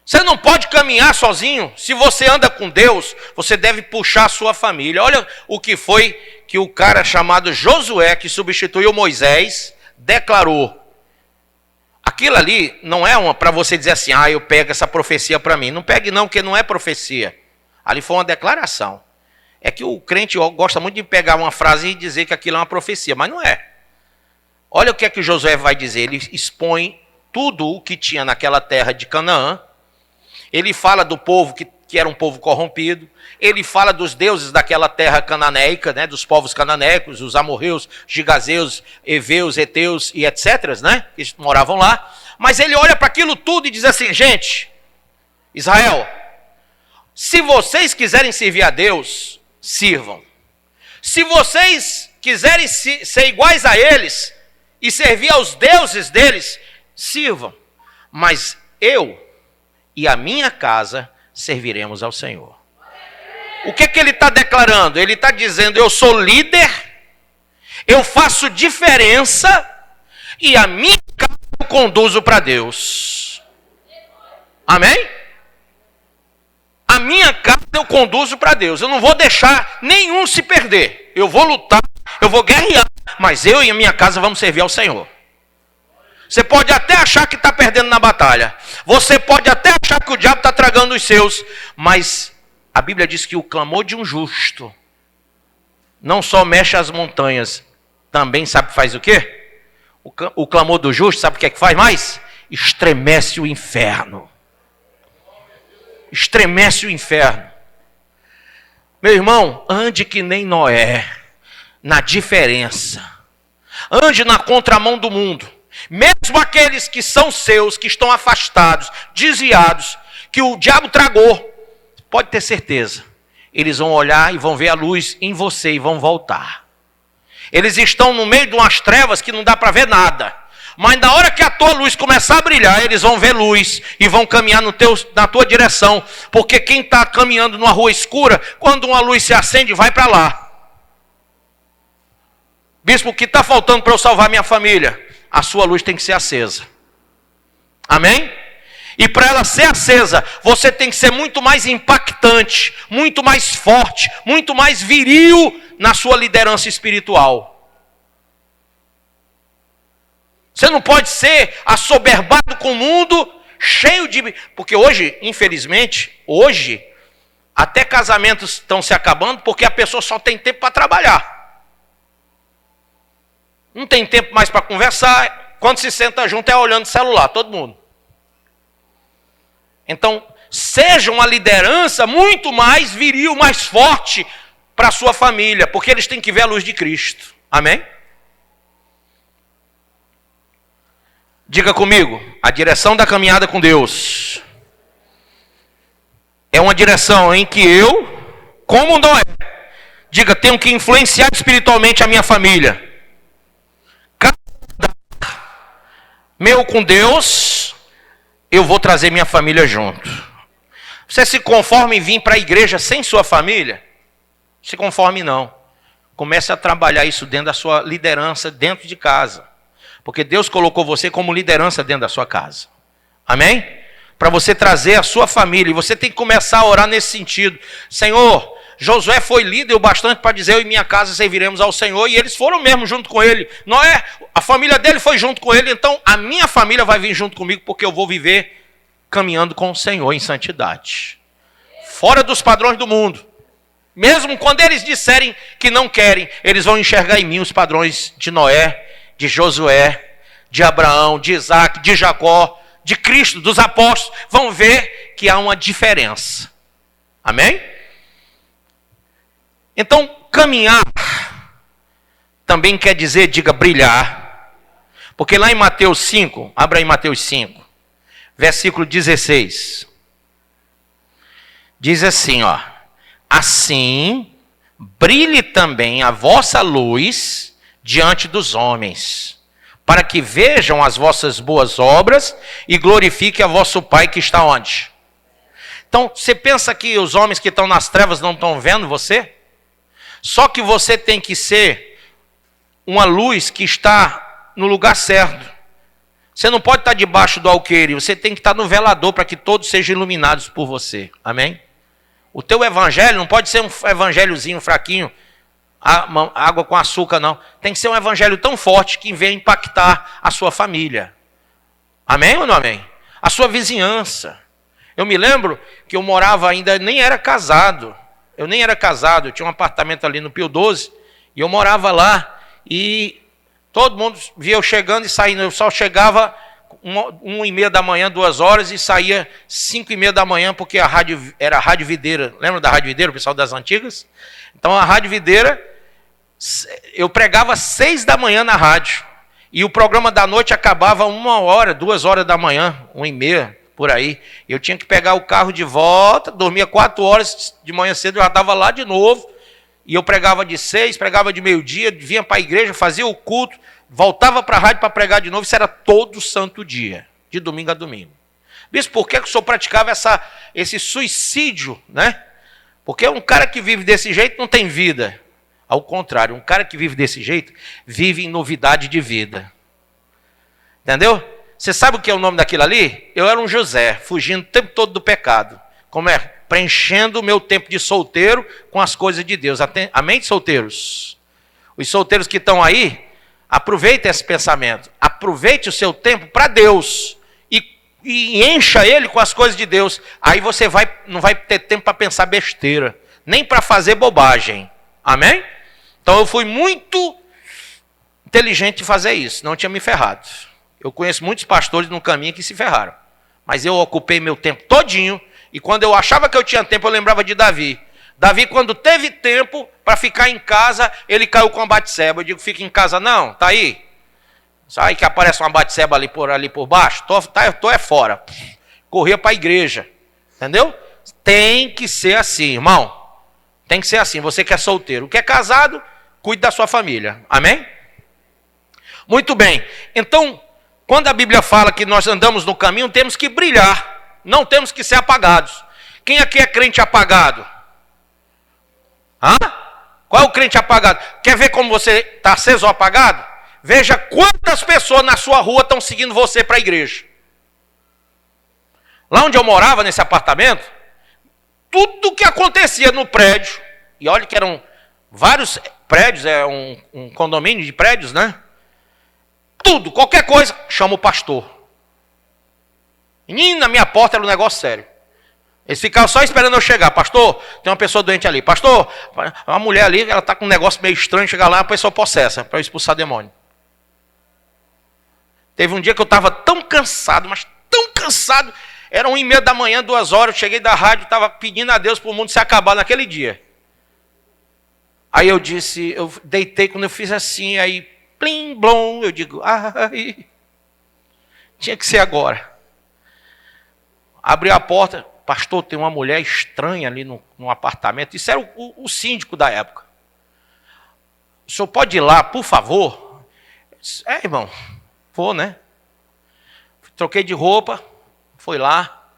Você não pode caminhar sozinho. Se você anda com Deus, você deve puxar a sua família. Olha o que foi que o cara chamado Josué, que substituiu Moisés, declarou. Aquilo ali não é para você dizer assim, eu pego essa profecia para mim. Não pegue não, porque não é profecia. Ali foi uma declaração. É que o crente gosta muito de pegar uma frase e dizer que aquilo é uma profecia, mas não é. Olha o que é que Josué vai dizer. Ele expõe tudo o que tinha naquela terra de Canaã. Ele fala do povo que era um povo corrompido. Ele fala dos deuses daquela terra cananeica, né, dos povos cananeicos, os amorreus, gigazeus, heveus, heteus e etc., né, que moravam lá. Mas ele olha para aquilo tudo e diz assim, gente, Israel, se vocês quiserem servir a Deus, sirvam. Se vocês quiserem ser iguais a eles e servir aos deuses deles, sirvam. Mas eu e a minha casa serviremos ao Senhor. O que ele está declarando? Ele está dizendo, eu sou líder, eu faço diferença e a minha casa eu conduzo para Deus. Amém? A minha casa eu conduzo para Deus. Eu não vou deixar nenhum se perder. Eu vou lutar, eu vou guerrear, mas eu e a minha casa vamos servir ao Senhor. Você pode até achar que está perdendo na batalha. Você pode até achar que o diabo está tragando os seus. Mas a Bíblia diz que o clamor de um justo não só mexe as montanhas, também sabe faz o quê? O clamor do justo, sabe o que é que faz mais? Estremece o inferno. Estremece o inferno. Meu irmão, ande que nem Noé, na diferença. Ande na contramão do mundo. Mesmo aqueles que são seus, que estão afastados, desviados, que o diabo tragou, pode ter certeza, eles vão olhar e vão ver a luz em você e vão voltar. Eles estão no meio de umas trevas que não dá para ver nada. Mas na hora que a tua luz começar a brilhar, eles vão ver luz e vão caminhar na tua direção. Porque quem está caminhando numa rua escura, quando uma luz se acende, vai para lá. Bispo, o que está faltando para eu salvar minha família? A sua luz tem que ser acesa. Amém? E para ela ser acesa, você tem que ser muito mais impactante, muito mais forte, muito mais viril na sua liderança espiritual. Você não pode ser assoberbado com o mundo, cheio de... Porque hoje, infelizmente, até casamentos estão se acabando porque a pessoa só tem tempo para trabalhar. Não tem tempo mais para conversar. Quando se senta junto é olhando o celular, todo mundo. Então, seja uma liderança muito mais viril, mais forte para a sua família, porque eles têm que ver a luz de Cristo. Amém? Diga comigo, a direção da caminhada com Deus é uma direção em que eu, como Noé, diga, tenho que influenciar espiritualmente a minha família. Meu com Deus, eu vou trazer minha família junto. Você se conforma em vir para a igreja sem sua família? Se conforme não. Comece a trabalhar isso dentro da sua liderança, dentro de casa. Porque Deus colocou você como liderança dentro da sua casa. Amém? Para você trazer a sua família. E você tem que começar a orar nesse sentido. Senhor, Josué foi líder o bastante para dizer: eu e minha casa serviremos ao Senhor. E eles foram mesmo junto com ele. Noé, a família dele foi junto com ele. Então a minha família vai vir junto comigo, porque eu vou viver caminhando com o Senhor em santidade. Fora dos padrões do mundo. Mesmo quando eles disserem que não querem, eles vão enxergar em mim os padrões de Noé, de Josué, de Abraão, de Isaac, de Jacó, de Cristo, dos apóstolos. Vão ver que há uma diferença. Amém? Então, caminhar também quer dizer, diga, brilhar. Porque lá em Mateus 5, abra aí Mateus 5, versículo 16. Diz assim, ó: assim brilhe também a vossa luz diante dos homens, para que vejam as vossas boas obras e glorifiquem a vosso Pai que está onde? Então, você pensa que os homens que estão nas trevas não estão vendo você? Só que você tem que ser uma luz que está no lugar certo. Você não pode estar debaixo do alqueire, você tem que estar no velador para que todos sejam iluminados por você. Amém? O teu evangelho não pode ser um evangelhozinho fraquinho, água com açúcar, não. Tem que ser um evangelho tão forte que venha impactar a sua família. Amém ou não amém? A sua vizinhança. Eu me lembro que eu morava ainda, nem era casado. Eu nem era casado, eu tinha um apartamento ali no Pio 12, e eu morava lá, e todo mundo via eu chegando e saindo. Eu só chegava 1h30 da manhã, 2 horas, e saía 5h30 da manhã, porque a rádio era a Rádio Videira. Lembra da Rádio Videira, o pessoal das antigas? Então a Rádio Videira, eu pregava 6 da manhã na rádio, e o programa da noite acabava 1 hora, 2 horas da manhã, 1h30, por aí. Eu tinha que pegar o carro de volta, dormia 4 horas, de manhã cedo eu já estava lá de novo, e eu pregava de 6, pregava de meio-dia, vinha para a igreja, fazia o culto, voltava para a rádio para pregar de novo. Isso era todo santo dia, de domingo a domingo. Bispo, por que o senhor praticava esse suicídio, né? Porque um cara que vive desse jeito não tem vida. Ao contrário, um cara que vive desse jeito, vive em novidade de vida. Entendeu? Você sabe o que é o nome daquilo ali? Eu era um José, fugindo o tempo todo do pecado. Como é? Preenchendo o meu tempo de solteiro com as coisas de Deus. Amém, solteiros? Os solteiros que estão aí, aproveite esse pensamento. Aproveite o seu tempo para Deus. E encha ele com as coisas de Deus. Aí você não vai ter tempo para pensar besteira. Nem para fazer bobagem. Amém? Então eu fui muito inteligente em fazer isso. Não tinha me ferrado. Eu conheço muitos pastores no caminho que se ferraram. Mas eu ocupei meu tempo todinho. E quando eu achava que eu tinha tempo, eu lembrava de Davi. Davi, quando teve tempo para ficar em casa, ele caiu com a Batseba. Eu digo, fica em casa não, tá aí. Sai que aparece uma Batseba ali por baixo, tô é fora. Corria para a igreja. Entendeu? Tem que ser assim, irmão. Tem que ser assim. Você que é solteiro, que é casado, cuide da sua família. Amém? Muito bem. Então, quando a Bíblia fala que nós andamos no caminho, temos que brilhar. Não temos que ser apagados. Quem aqui é crente apagado? Hã? Qual é o crente apagado? Quer ver como você está aceso ou apagado? Veja quantas pessoas na sua rua estão seguindo você para a igreja. Lá onde eu morava, nesse apartamento, tudo que acontecia no prédio, e olha que eram vários prédios, é um condomínio de prédios, né? Tudo, qualquer coisa, chama o pastor. Menina, na minha porta era um negócio sério. Eles ficavam só esperando eu chegar. Pastor, tem uma pessoa doente ali. Pastor, uma mulher ali, ela está com um negócio meio estranho. Chegar lá, a pessoa possessa, para expulsar demônio. Teve um dia que eu estava tão cansado, mas tão cansado. Era 1h30 da manhã, 2 horas. Eu cheguei da rádio, estava pedindo a Deus para o mundo se acabar naquele dia. Aí eu disse, eu deitei, quando eu fiz assim, aí, plim, blom, eu digo, ai, tinha que ser agora. Abri a porta, pastor, tem uma mulher estranha ali no apartamento. Isso era o síndico da época. O senhor pode ir lá, por favor? Irmão, vou, né? Troquei de roupa, fui lá.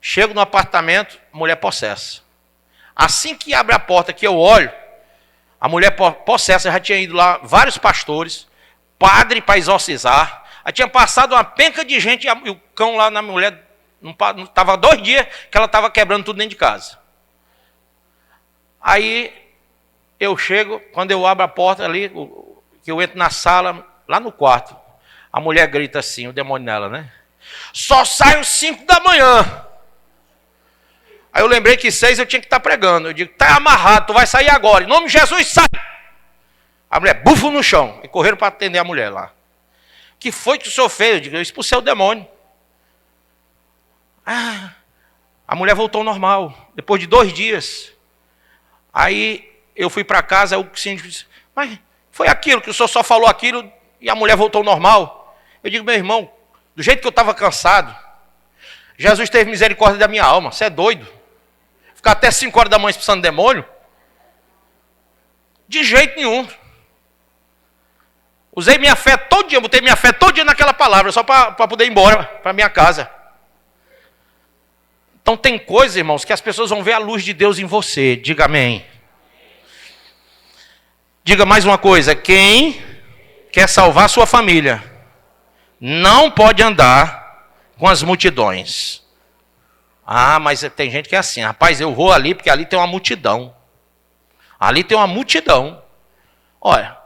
Chego no apartamento, mulher possessa. Assim que abre a porta que eu olho, a mulher possessa, já tinha ido lá vários pastores, padre para exorcizar. Aí tinha passado uma penca de gente e o cão lá na mulher, não estava 2 dias que ela estava quebrando tudo dentro de casa. Aí eu chego, quando eu abro a porta ali, que eu entro na sala, lá no quarto, a mulher grita assim, o demônio nela, né? Só saio 5 da manhã. Aí eu lembrei que 6 eu tinha que estar pregando. Eu digo, tá amarrado, tu vai sair agora. Em nome de Jesus, sai! A mulher, bufo no chão. E correram para atender a mulher lá. O que foi que o senhor fez? Eu digo, eu expulsei o demônio. Ah, a mulher voltou ao normal, depois de 2 dias. Aí eu fui para casa, o síndico disse, mas foi aquilo que o senhor só falou aquilo e a mulher voltou ao normal. Eu digo, meu irmão, do jeito que eu estava cansado, Jesus teve misericórdia da minha alma. Você é doido? Ficar até 5 horas da manhã expulsando demônio? De jeito nenhum. Usei minha fé todo dia, botei minha fé todo dia naquela palavra, só para poder ir embora para minha casa. Então tem coisas, irmãos, que as pessoas vão ver a luz de Deus em você. Diga amém. Diga mais uma coisa, quem quer salvar a sua família não pode andar com as multidões. Ah, mas tem gente que é assim, rapaz, eu vou ali porque ali tem uma multidão. Ali tem uma multidão. Olha,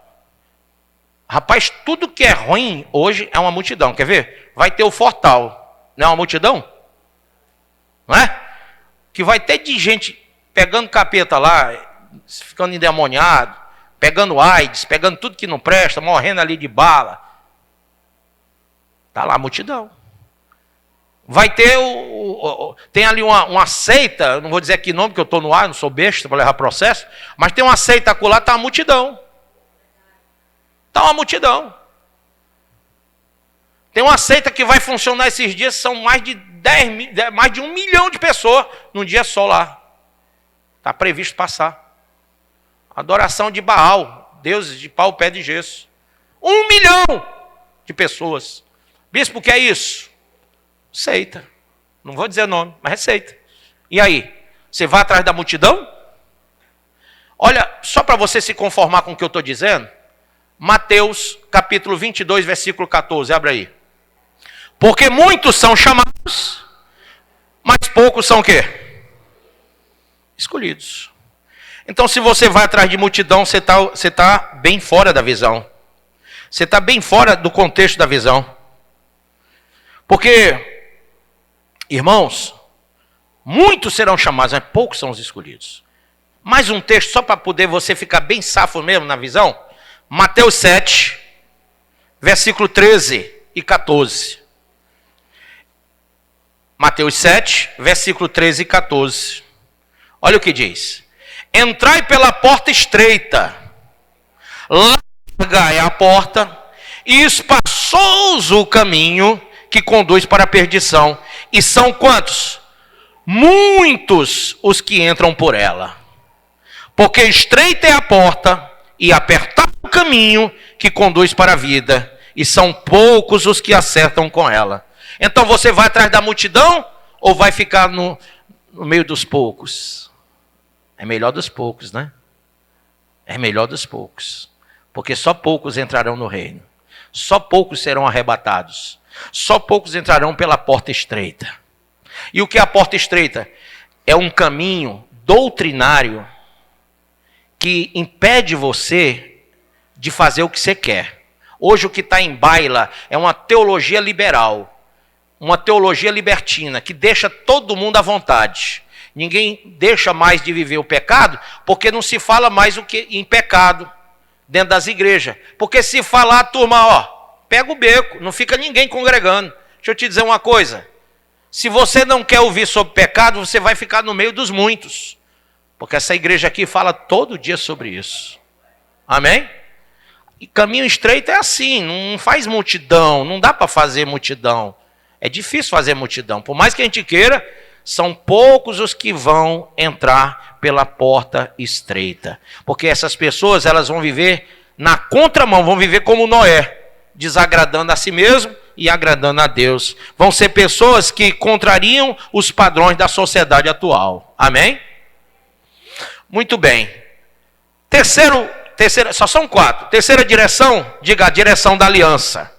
rapaz, tudo que é ruim hoje é uma multidão. Quer ver? Vai ter o Fortal, não é uma multidão? Não é? Que vai ter de gente pegando capeta lá, ficando endemoniado, pegando AIDS, pegando tudo que não presta, morrendo ali de bala. Está lá a multidão. Vai ter tem ali uma seita, não vou dizer aqui nome, porque eu estou no ar, não sou besta para levar processo, mas tem uma seita acolá, está uma multidão. Está uma multidão. Tem uma seita que vai funcionar esses dias, são mais de 1 milhão de pessoas num dia só lá. Está previsto passar. Adoração de Baal, deuses de pau, pé de gesso. 1 milhão de pessoas. Bispo, o que é isso? Seita. Não vou dizer nome, mas é seita. E aí? Você vai atrás da multidão? Olha, só para você se conformar com o que eu estou dizendo, Mateus capítulo 22, versículo 14, abre aí. Porque muitos são chamados, mas poucos são o quê? Escolhidos. Então, se você vai atrás de multidão, você tá bem fora da visão. Você está bem fora do contexto da visão. Porque, irmãos, muitos serão chamados, mas poucos são os escolhidos. Mais um texto, só para poder você ficar bem safo mesmo na visão. Mateus 7, versículo 13 e 14. Mateus 7, versículo 13 e 14. Olha o que diz. Entrai pela porta estreita, larga é a porta, e espaçoso o caminho que conduz para a perdição. E são quantos? Muitos os que entram por ela. Porque estreita é a porta, e apertado o caminho que conduz para a vida, e são poucos os que acertam com ela. Então você vai atrás da multidão, ou vai ficar no meio dos poucos? É melhor dos poucos, né? É melhor dos poucos. Porque só poucos entrarão no reino. Só poucos serão arrebatados. Só poucos entrarão pela porta estreita. E o que é a porta estreita? É um caminho doutrinário que impede você de fazer o que você quer. Hoje o que está em baila é uma teologia liberal. Uma teologia libertina que deixa todo mundo à vontade. Ninguém deixa mais de viver o pecado, porque não se fala mais o que em pecado dentro das igrejas. Porque se falar, a turma, ó, pega o beco, não fica ninguém congregando. Deixa eu te dizer uma coisa. Se você não quer ouvir sobre pecado, você vai ficar no meio dos muitos. Porque essa igreja aqui fala todo dia sobre isso. Amém? E caminho estreito é assim, não faz multidão, não dá para fazer multidão. É difícil fazer multidão. Por mais que a gente queira, são poucos os que vão entrar pela porta estreita. Porque essas pessoas, elas vão viver na contramão, vão viver como Noé, desagradando a si mesmo, e agradando a Deus. Vão ser pessoas que contrariam os padrões da sociedade atual. Amém? Muito bem. Terceira, só são 4. Terceira direção, diga a direção da aliança.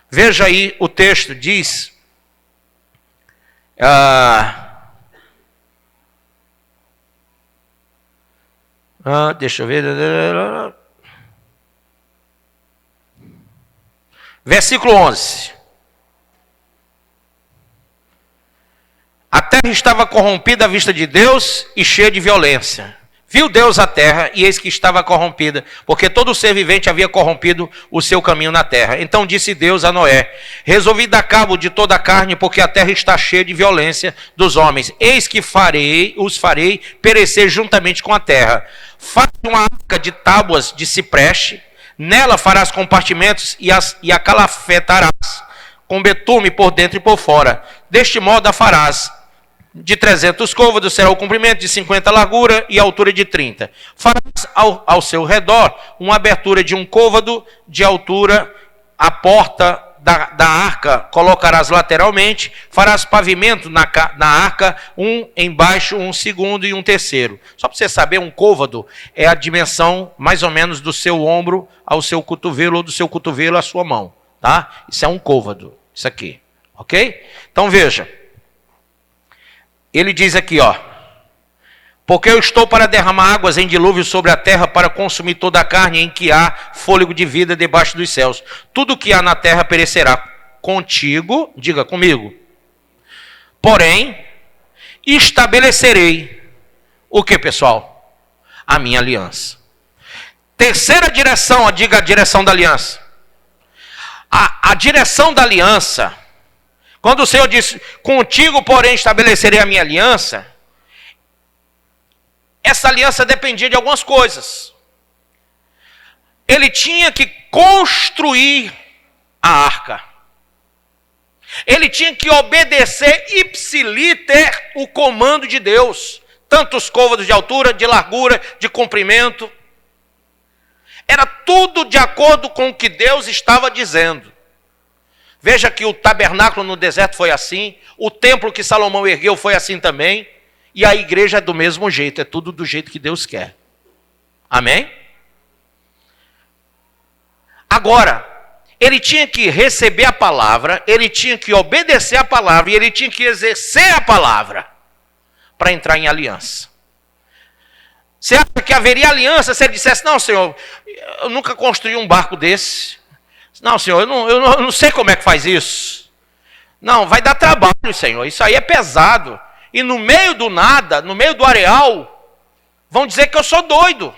Veja aí, o texto diz... deixa eu ver... Versículo 11. A terra estava corrompida à vista de Deus e cheia de violência. Viu Deus a terra, e eis que estava corrompida, porque todo ser vivente havia corrompido o seu caminho na terra. Então disse Deus a Noé: resolvi dar cabo de toda a carne, porque a terra está cheia de violência dos homens. Eis que os farei perecer juntamente com a terra. Faz uma arca de tábuas de cipreste, nela farás compartimentos e a calafetarás com betume por dentro e por fora. Deste modo a farás. De 300 côvados será o comprimento, de 50 a largura e a altura de 30. Farás ao seu redor uma abertura de 1 côvado de altura, a porta da arca colocarás lateralmente, farás pavimento na arca, um embaixo, um segundo e um terceiro. Só para você saber, 1 côvado é a dimensão mais ou menos do seu ombro ao seu cotovelo, ou do seu cotovelo à sua mão. Tá? Isso é 1 côvado, isso aqui. Ok? Então veja. Ele diz aqui, porque eu estou para derramar águas em dilúvio sobre a terra, para consumir toda a carne em que há fôlego de vida debaixo dos céus. Tudo que há na terra perecerá. Contigo, diga comigo. Porém, estabelecerei o que, pessoal? A minha aliança. Terceira direção, diga a direção da aliança. A direção da aliança... Quando o Senhor disse, contigo, porém, estabelecerei a minha aliança, essa aliança dependia de algumas coisas. Ele tinha que construir a arca. Ele tinha que obedecer ipsiliter o comando de Deus. Tantos côvados de altura, de largura, de comprimento. Era tudo de acordo com o que Deus estava dizendo. Veja que o tabernáculo no deserto foi assim, o templo que Salomão ergueu foi assim também, e a igreja é do mesmo jeito, é tudo do jeito que Deus quer. Amém? Agora, ele tinha que receber a palavra, ele tinha que obedecer a palavra, e ele tinha que exercer a palavra para entrar em aliança. Você acha que haveria aliança se ele dissesse, não, Senhor, eu nunca construí um barco desse. Não, Senhor, eu não sei como é que faz isso. Não, vai dar trabalho, Senhor. Isso aí é pesado. E no meio do nada, no meio do areal, vão dizer que eu sou doido.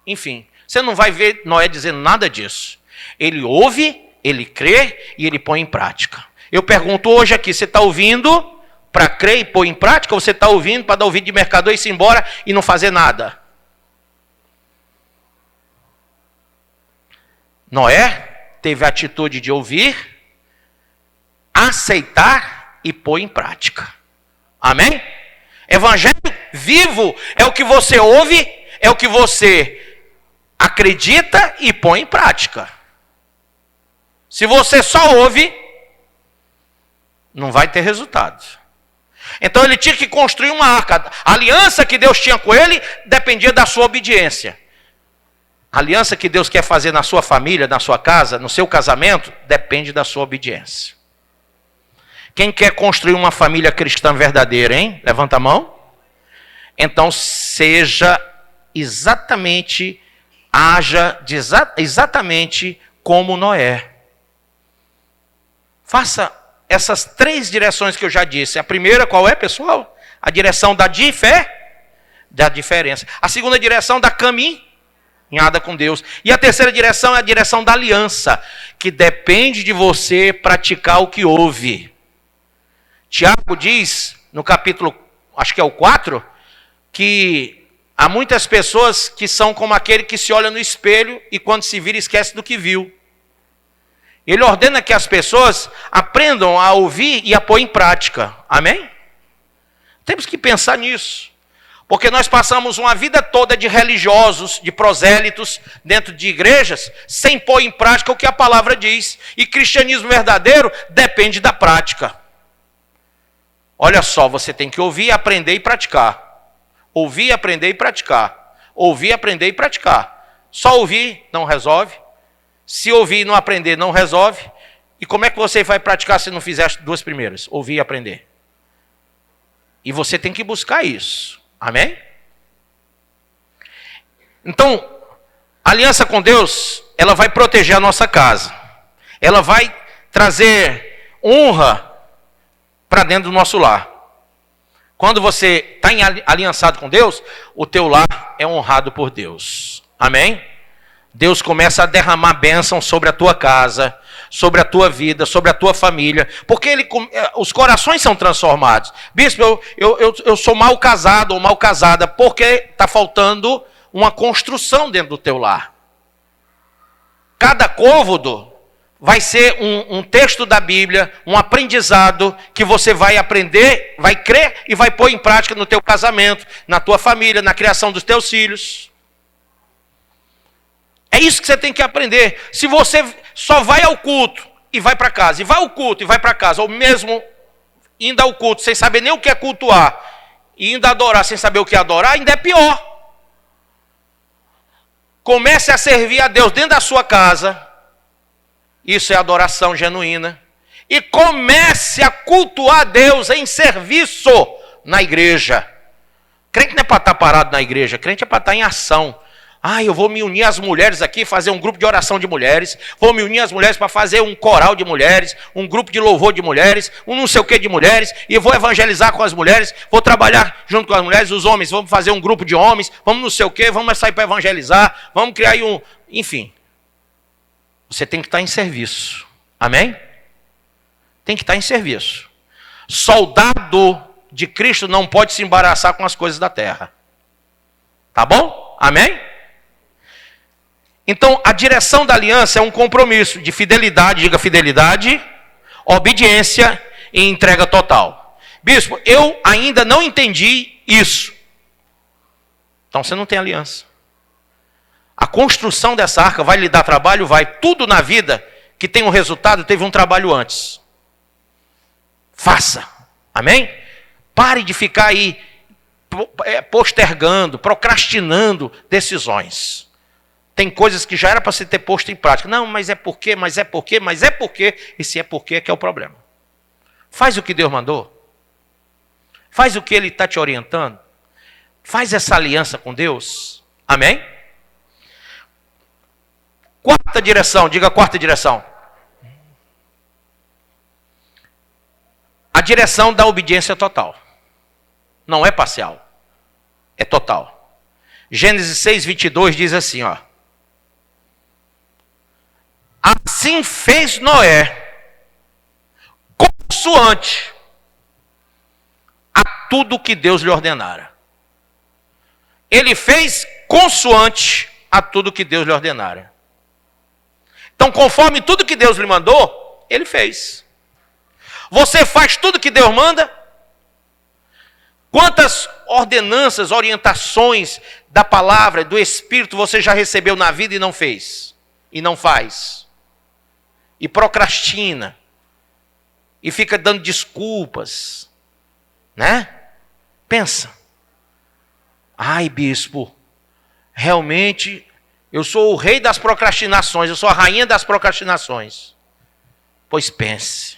Enfim, você não vai ver Noé dizendo nada disso. Ele ouve, ele crê e ele põe em prática. Eu pergunto hoje aqui, você está ouvindo para crer e pôr em prática? Ou você está ouvindo para dar ouvido de mercador e ir embora e não fazer nada? Noé teve a atitude de ouvir, aceitar e pôr em prática. Amém? Evangelho vivo é o que você ouve, é o que você acredita e põe em prática. Se você só ouve, não vai ter resultado. Então ele tinha que construir uma arca. A aliança que Deus tinha com ele dependia da sua obediência. A aliança que Deus quer fazer na sua família, na sua casa, no seu casamento, depende da sua obediência. Quem quer construir uma família cristã verdadeira, hein? Levanta a mão. Então seja exatamente, haja exatamente como Noé. Faça essas 3 direções que eu já disse. A primeira qual é, pessoal? A direção da diferença. A segunda direção da caminhada com Deus. E a terceira direção é a direção da aliança, que depende de você praticar o que ouve. Tiago diz, no capítulo, acho que é o 4, que há muitas pessoas que são como aquele que se olha no espelho e quando se vira esquece do que viu. Ele ordena que as pessoas aprendam a ouvir e a pôr em prática. Amém? Temos que pensar nisso. Porque nós passamos uma vida toda de religiosos, de prosélitos, dentro de igrejas, sem pôr em prática o que a palavra diz. E cristianismo verdadeiro depende da prática. Olha só, você tem que ouvir, aprender e praticar. Ouvir, aprender e praticar. Ouvir, aprender e praticar. Só ouvir não resolve. Se ouvir e não aprender, não resolve. E como é que você vai praticar se não fizer as duas primeiras? Ouvir e aprender. E você tem que buscar isso. Amém? Então, a aliança com Deus, ela vai proteger a nossa casa. Ela vai trazer honra para dentro do nosso lar. Quando você está aliançado com Deus, o teu lar é honrado por Deus. Amém? Deus começa a derramar bênção sobre a tua casa, sobre a tua vida, sobre a tua família, porque os corações são transformados. Bispo, eu sou mal casado ou mal casada, porque está faltando uma construção dentro do teu lar. Cada côvado vai ser um texto da Bíblia, um aprendizado que você vai aprender, vai crer e vai pôr em prática no teu casamento, na tua família, na criação dos teus filhos. É isso que você tem que aprender. Se você só vai ao culto e vai para casa, e vai ao culto e vai para casa, ou mesmo indo ao culto sem saber nem o que é cultuar, e indo adorar sem saber o que é adorar, ainda é pior. Comece a servir a Deus dentro da sua casa. Isso é adoração genuína. E comece a cultuar a Deus em serviço na igreja. Crente não é para estar parado na igreja, crente é para estar em ação. Eu vou me unir às mulheres aqui, fazer um grupo de oração de mulheres. Vou me unir às mulheres para fazer um coral de mulheres, um grupo de louvor de mulheres, um não sei o que de mulheres. E vou evangelizar com as mulheres, vou trabalhar junto com as mulheres. Os homens, vamos fazer um grupo de homens, vamos não sei o que, vamos sair para evangelizar, vamos criar aí um... Enfim, você tem que estar em serviço. Amém? Tem que estar em serviço. Soldado de Cristo não pode se embaraçar com as coisas da terra. Tá bom? Amém? Então, a direção da aliança é um compromisso de fidelidade, diga fidelidade, obediência e entrega total. Bispo, eu ainda não entendi isso. Então você não tem aliança. A construção dessa arca vai lhe dar trabalho? Vai. Tudo na vida que tem um resultado teve um trabalho antes. Faça. Amém? Pare de ficar aí postergando, procrastinando decisões. Tem coisas que já era para se ter posto em prática. Não, mas é porque. E se é porque é que é o problema. Faz o que Deus mandou. Faz o que Ele está te orientando. Faz essa aliança com Deus. Amém? Quarta direção, diga quarta direção. A direção da obediência total. Não é parcial. É total. Gênesis 6:22 diz assim, ó. Assim fez Noé, consoante a tudo que Deus lhe ordenara. Ele fez consoante a tudo que Deus lhe ordenara. Então, conforme tudo que Deus lhe mandou, ele fez. Você faz tudo que Deus manda? Quantas ordenanças, orientações da palavra, do Espírito você já recebeu na vida e não fez? E não faz? E procrastina? E fica dando desculpas? Né? Pensa. Ai, bispo, realmente eu sou o rei das procrastinações, eu sou a rainha das procrastinações. Pois pense.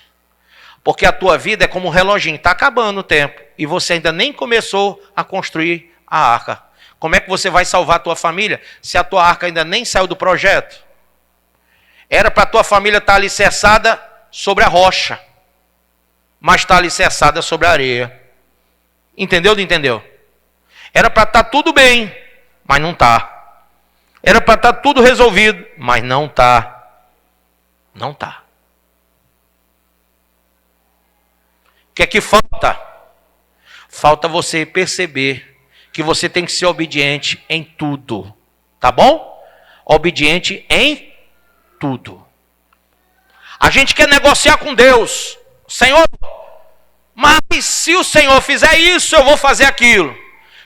Porque a tua vida é como um reloginho, está acabando o tempo. E você ainda nem começou a construir a arca. Como é que você vai salvar a tua família se a tua arca ainda nem saiu do projeto? Era para a tua família estar alicerçada sobre a rocha. Mas está alicerçada sobre a areia. Entendeu ou não entendeu? Era para estar tudo bem, mas não está. Era para estar tudo resolvido, mas não está. Não está. O que é que falta? Falta você perceber que você tem que ser obediente em tudo. Tá bom? Obediente em tudo. A gente quer negociar com Deus. Senhor, mas se o Senhor fizer isso, eu vou fazer aquilo.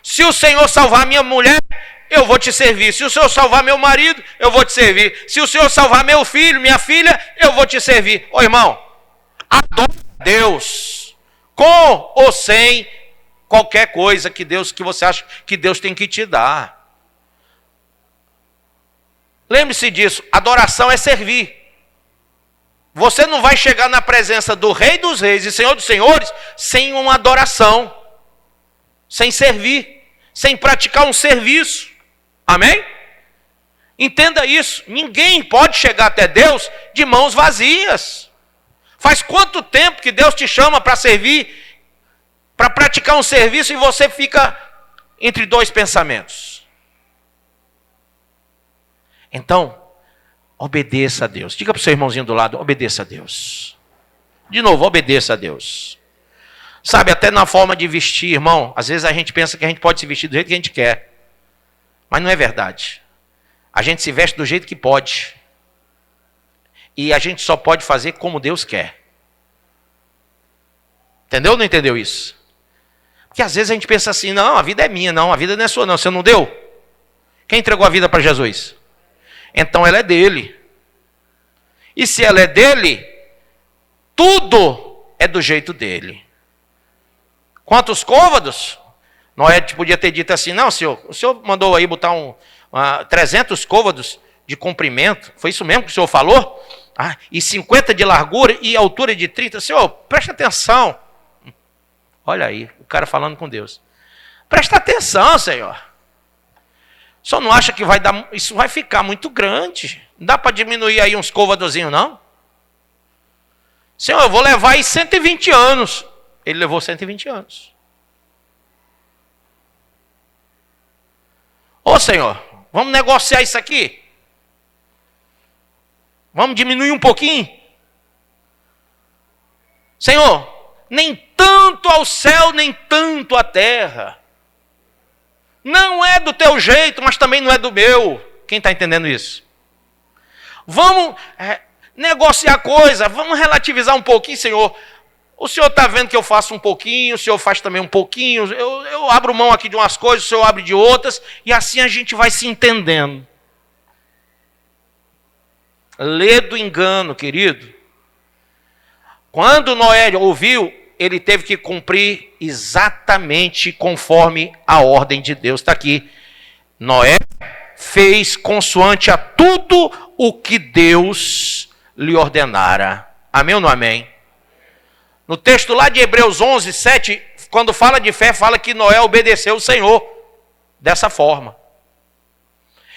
Se o Senhor salvar minha mulher, eu vou te servir. Se o Senhor salvar meu marido, eu vou te servir. Se o Senhor salvar meu filho, minha filha, eu vou te servir. Ô irmão, adore a Deus, com ou sem qualquer coisa que você acha que Deus tem que te dar. Lembre-se disso, adoração é servir. Você não vai chegar na presença do Rei dos Reis e Senhor dos Senhores sem uma adoração, sem servir, sem praticar um serviço. Amém? Entenda isso. Ninguém pode chegar até Deus de mãos vazias. Faz quanto tempo que Deus te chama para servir, para praticar um serviço e você fica entre dois pensamentos? Então, obedeça a Deus. Diga para o seu irmãozinho do lado, obedeça a Deus. De novo, obedeça a Deus. Sabe, até na forma de vestir, irmão, às vezes a gente pensa que a gente pode se vestir do jeito que a gente quer. Mas não é verdade. A gente se veste do jeito que pode. E a gente só pode fazer como Deus quer. Entendeu ou não entendeu isso? Porque às vezes a gente pensa assim, não, a vida é minha, não, a vida não é sua, não. Você não deu? Quem entregou a vida para Jesus? Então ela é dele. E se ela é dele, tudo é do jeito dele. Quantos côvados? Noé podia ter dito assim, não, senhor, o senhor mandou aí botar 300 côvados de comprimento, foi isso mesmo que o senhor falou? E 50 de largura e altura de 30. Senhor, presta atenção. Olha aí, o cara falando com Deus. Presta atenção, Senhor. Só não acha que isso vai ficar muito grande. Não dá para diminuir aí uns côvadozinhos, não? Senhor, eu vou levar aí 120 anos. Ele levou 120 anos. Ô Senhor, vamos negociar isso aqui? Vamos diminuir um pouquinho? Senhor, nem tanto ao céu, nem tanto à terra. Não é do teu jeito, mas também não é do meu. Quem está entendendo isso? Vamos negociar a coisa, vamos relativizar um pouquinho, Senhor. O Senhor está vendo que eu faço um pouquinho, o Senhor faz também um pouquinho, eu abro mão aqui de umas coisas, o Senhor abre de outras, e assim a gente vai se entendendo. Lê do engano, querido. Quando Noé ouviu, ele teve que cumprir exatamente conforme a ordem de Deus. Está aqui. Noé fez consoante a tudo o que Deus lhe ordenara. Amém ou não amém? No texto lá de Hebreus 11, 7, quando fala de fé, fala que Noé obedeceu o Senhor dessa forma.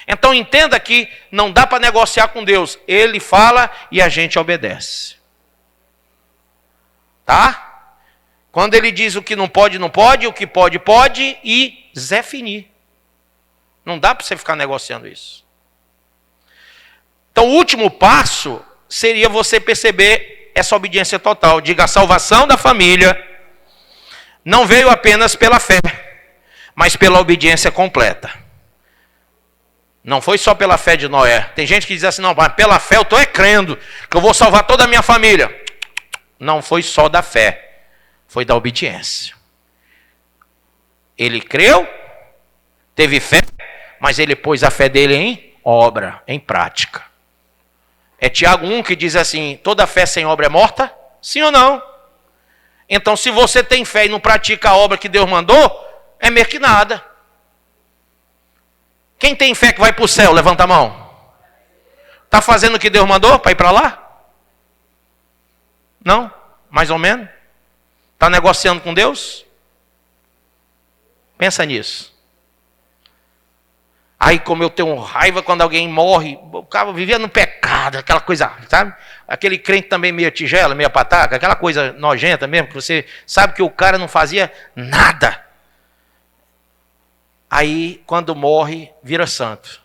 Então entenda que não dá para negociar com Deus. Ele fala e a gente obedece. Tá? Quando ele diz o que não pode, não pode, o que pode, pode, e Zé finir. Não dá para você ficar negociando isso. Então o último passo seria você perceber essa obediência total. Diga, a salvação da família não veio apenas pela fé, mas pela obediência completa. Não foi só pela fé de Noé. Tem gente que diz assim, não, mas pela fé eu estou crendo, que eu vou salvar toda a minha família. Não foi só da fé, foi da obediência. Ele creu, teve fé, mas ele pôs a fé dele em obra, em prática. É Tiago 1 que diz assim, toda fé sem obra é morta? Sim ou não? Então se você tem fé e não pratica a obra que Deus mandou, é meio que nada. Quem tem fé que vai para o céu, levanta a mão. Está fazendo o que Deus mandou para ir para lá? Não? Mais ou menos? Está negociando com Deus? Pensa nisso. Aí como eu tenho raiva quando alguém morre, o cara vivia no pecado, aquela coisa, sabe? Aquele crente também meio tigela, meio pataca, aquela coisa nojenta mesmo, que você sabe que o cara não fazia nada. Aí quando morre, vira santo.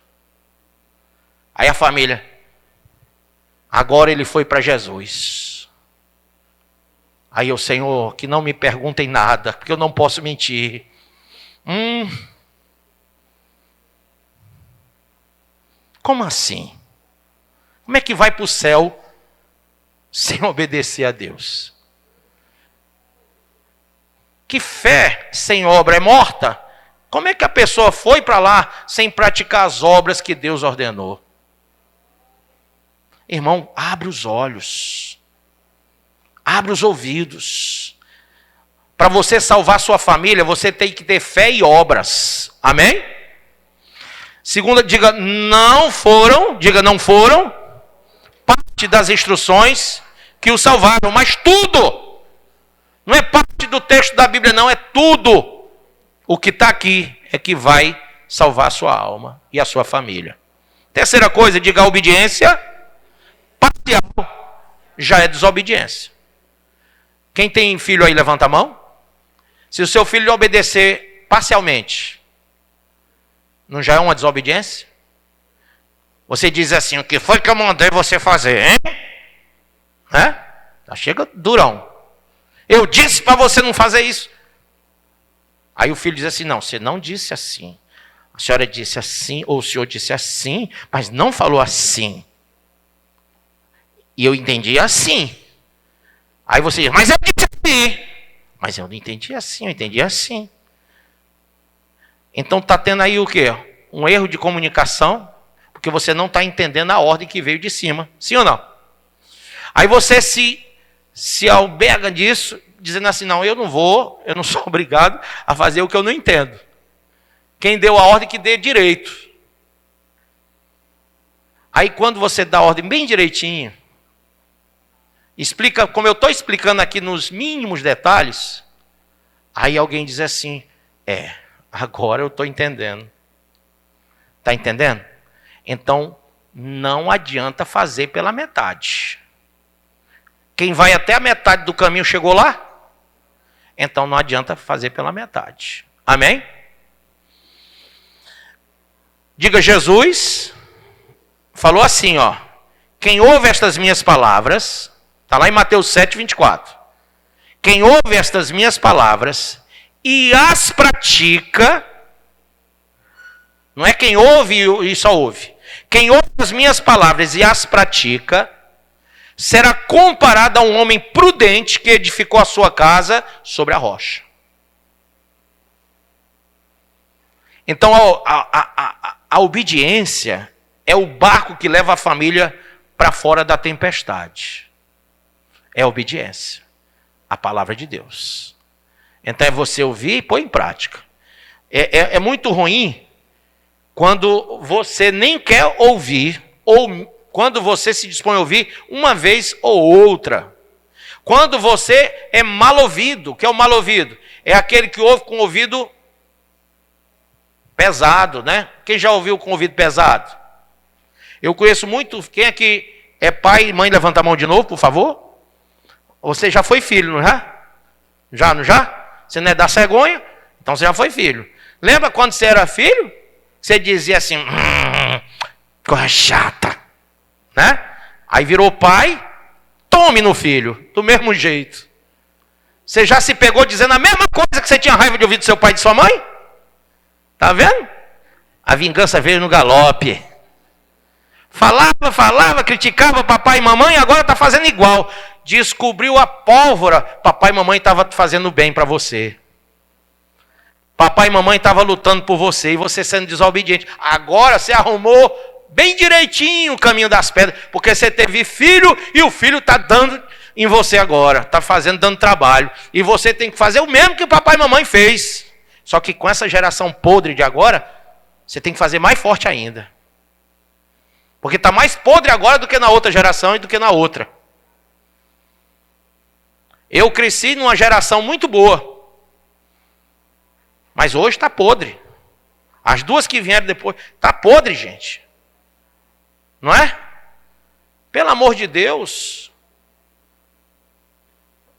Aí a família, agora ele foi para Jesus. Aí o Senhor, que não me perguntem nada, porque eu não posso mentir. Como assim? Como é que vai para o céu sem obedecer a Deus? Que fé sem obra é morta? Como é que a pessoa foi para lá sem praticar as obras que Deus ordenou? Irmão, abre os olhos. Abre os ouvidos. Para você salvar sua família, você tem que ter fé e obras. Amém? Segunda, diga, não foram parte das instruções que o salvaram, mas tudo. Não é parte do texto da Bíblia, não, é tudo. O que está aqui é que vai salvar a sua alma e a sua família. Terceira coisa, diga, a obediência parcial já é desobediência. Quem tem filho aí, levanta a mão. Se o seu filho lhe obedecer parcialmente, não já é uma desobediência? Você diz assim, o que foi que eu mandei você fazer, hein? Já chega durão. Eu disse para você não fazer isso. Aí o filho diz assim, não, você não disse assim. A senhora disse assim, ou o senhor disse assim, mas não falou assim. E eu entendi assim. Aí você diz, mas eu disse assim. Mas eu não entendi assim, eu entendi assim. Então está tendo aí o quê? Um erro de comunicação, porque você não está entendendo a ordem que veio de cima. Sim ou não? Aí você se alberga disso, dizendo assim, não, eu não sou obrigado a fazer o que eu não entendo. Quem deu a ordem que dê direito. Aí quando você dá a ordem bem direitinho, explica, como eu estou explicando aqui nos mínimos detalhes, aí alguém diz assim, agora eu estou entendendo. Está entendendo? Então, não adianta fazer pela metade. Quem vai até a metade do caminho chegou lá? Então não adianta fazer pela metade. Amém? Diga, Jesus falou assim, ó. Quem ouve estas minhas palavras, está lá em Mateus 7, 24. Quem ouve estas minhas palavras e as pratica, não é quem ouve e só ouve. Quem ouve as minhas palavras e as pratica, será comparado a um homem prudente que edificou a sua casa sobre a rocha. Então, a obediência é o barco que leva a família para fora da tempestade. É a obediência. A palavra de Deus. Então, é você ouvir e pôr em prática. É muito ruim quando você nem quer ouvir, ou quando você se dispõe a ouvir uma vez ou outra. Quando você é mal ouvido. O que é o mal ouvido? É aquele que ouve com o ouvido pesado, né? Quem já ouviu com o ouvido pesado? Eu conheço muito. Quem aqui é pai e mãe, levanta a mão de novo, por favor. Você já foi filho, não já? Já, não já? Você não é da cegonha? Então você já foi filho. Lembra quando você era filho? Você dizia assim, coisa chata. Né? Aí virou pai, tome no filho, do mesmo jeito. Você já se pegou dizendo a mesma coisa que você tinha raiva de ouvir do seu pai e de sua mãe? Tá vendo? A vingança veio no galope. Falava, criticava papai e mamãe, agora está fazendo igual. Descobriu a pólvora, papai e mamãe estavam fazendo bem para você. Papai e mamãe estavam lutando por você e você sendo desobediente. Agora você arrumou bem direitinho o caminho das pedras, porque você teve filho e o filho está dando em você agora, está dando trabalho. E você tem que fazer o mesmo que o papai e mamãe fez. Só que com essa geração podre de agora, você tem que fazer mais forte ainda. Porque está mais podre agora do que na outra geração e do que na outra. Eu cresci numa geração muito boa. Mas hoje está podre. As duas que vieram depois, está podre, gente. Não é? Pelo amor de Deus.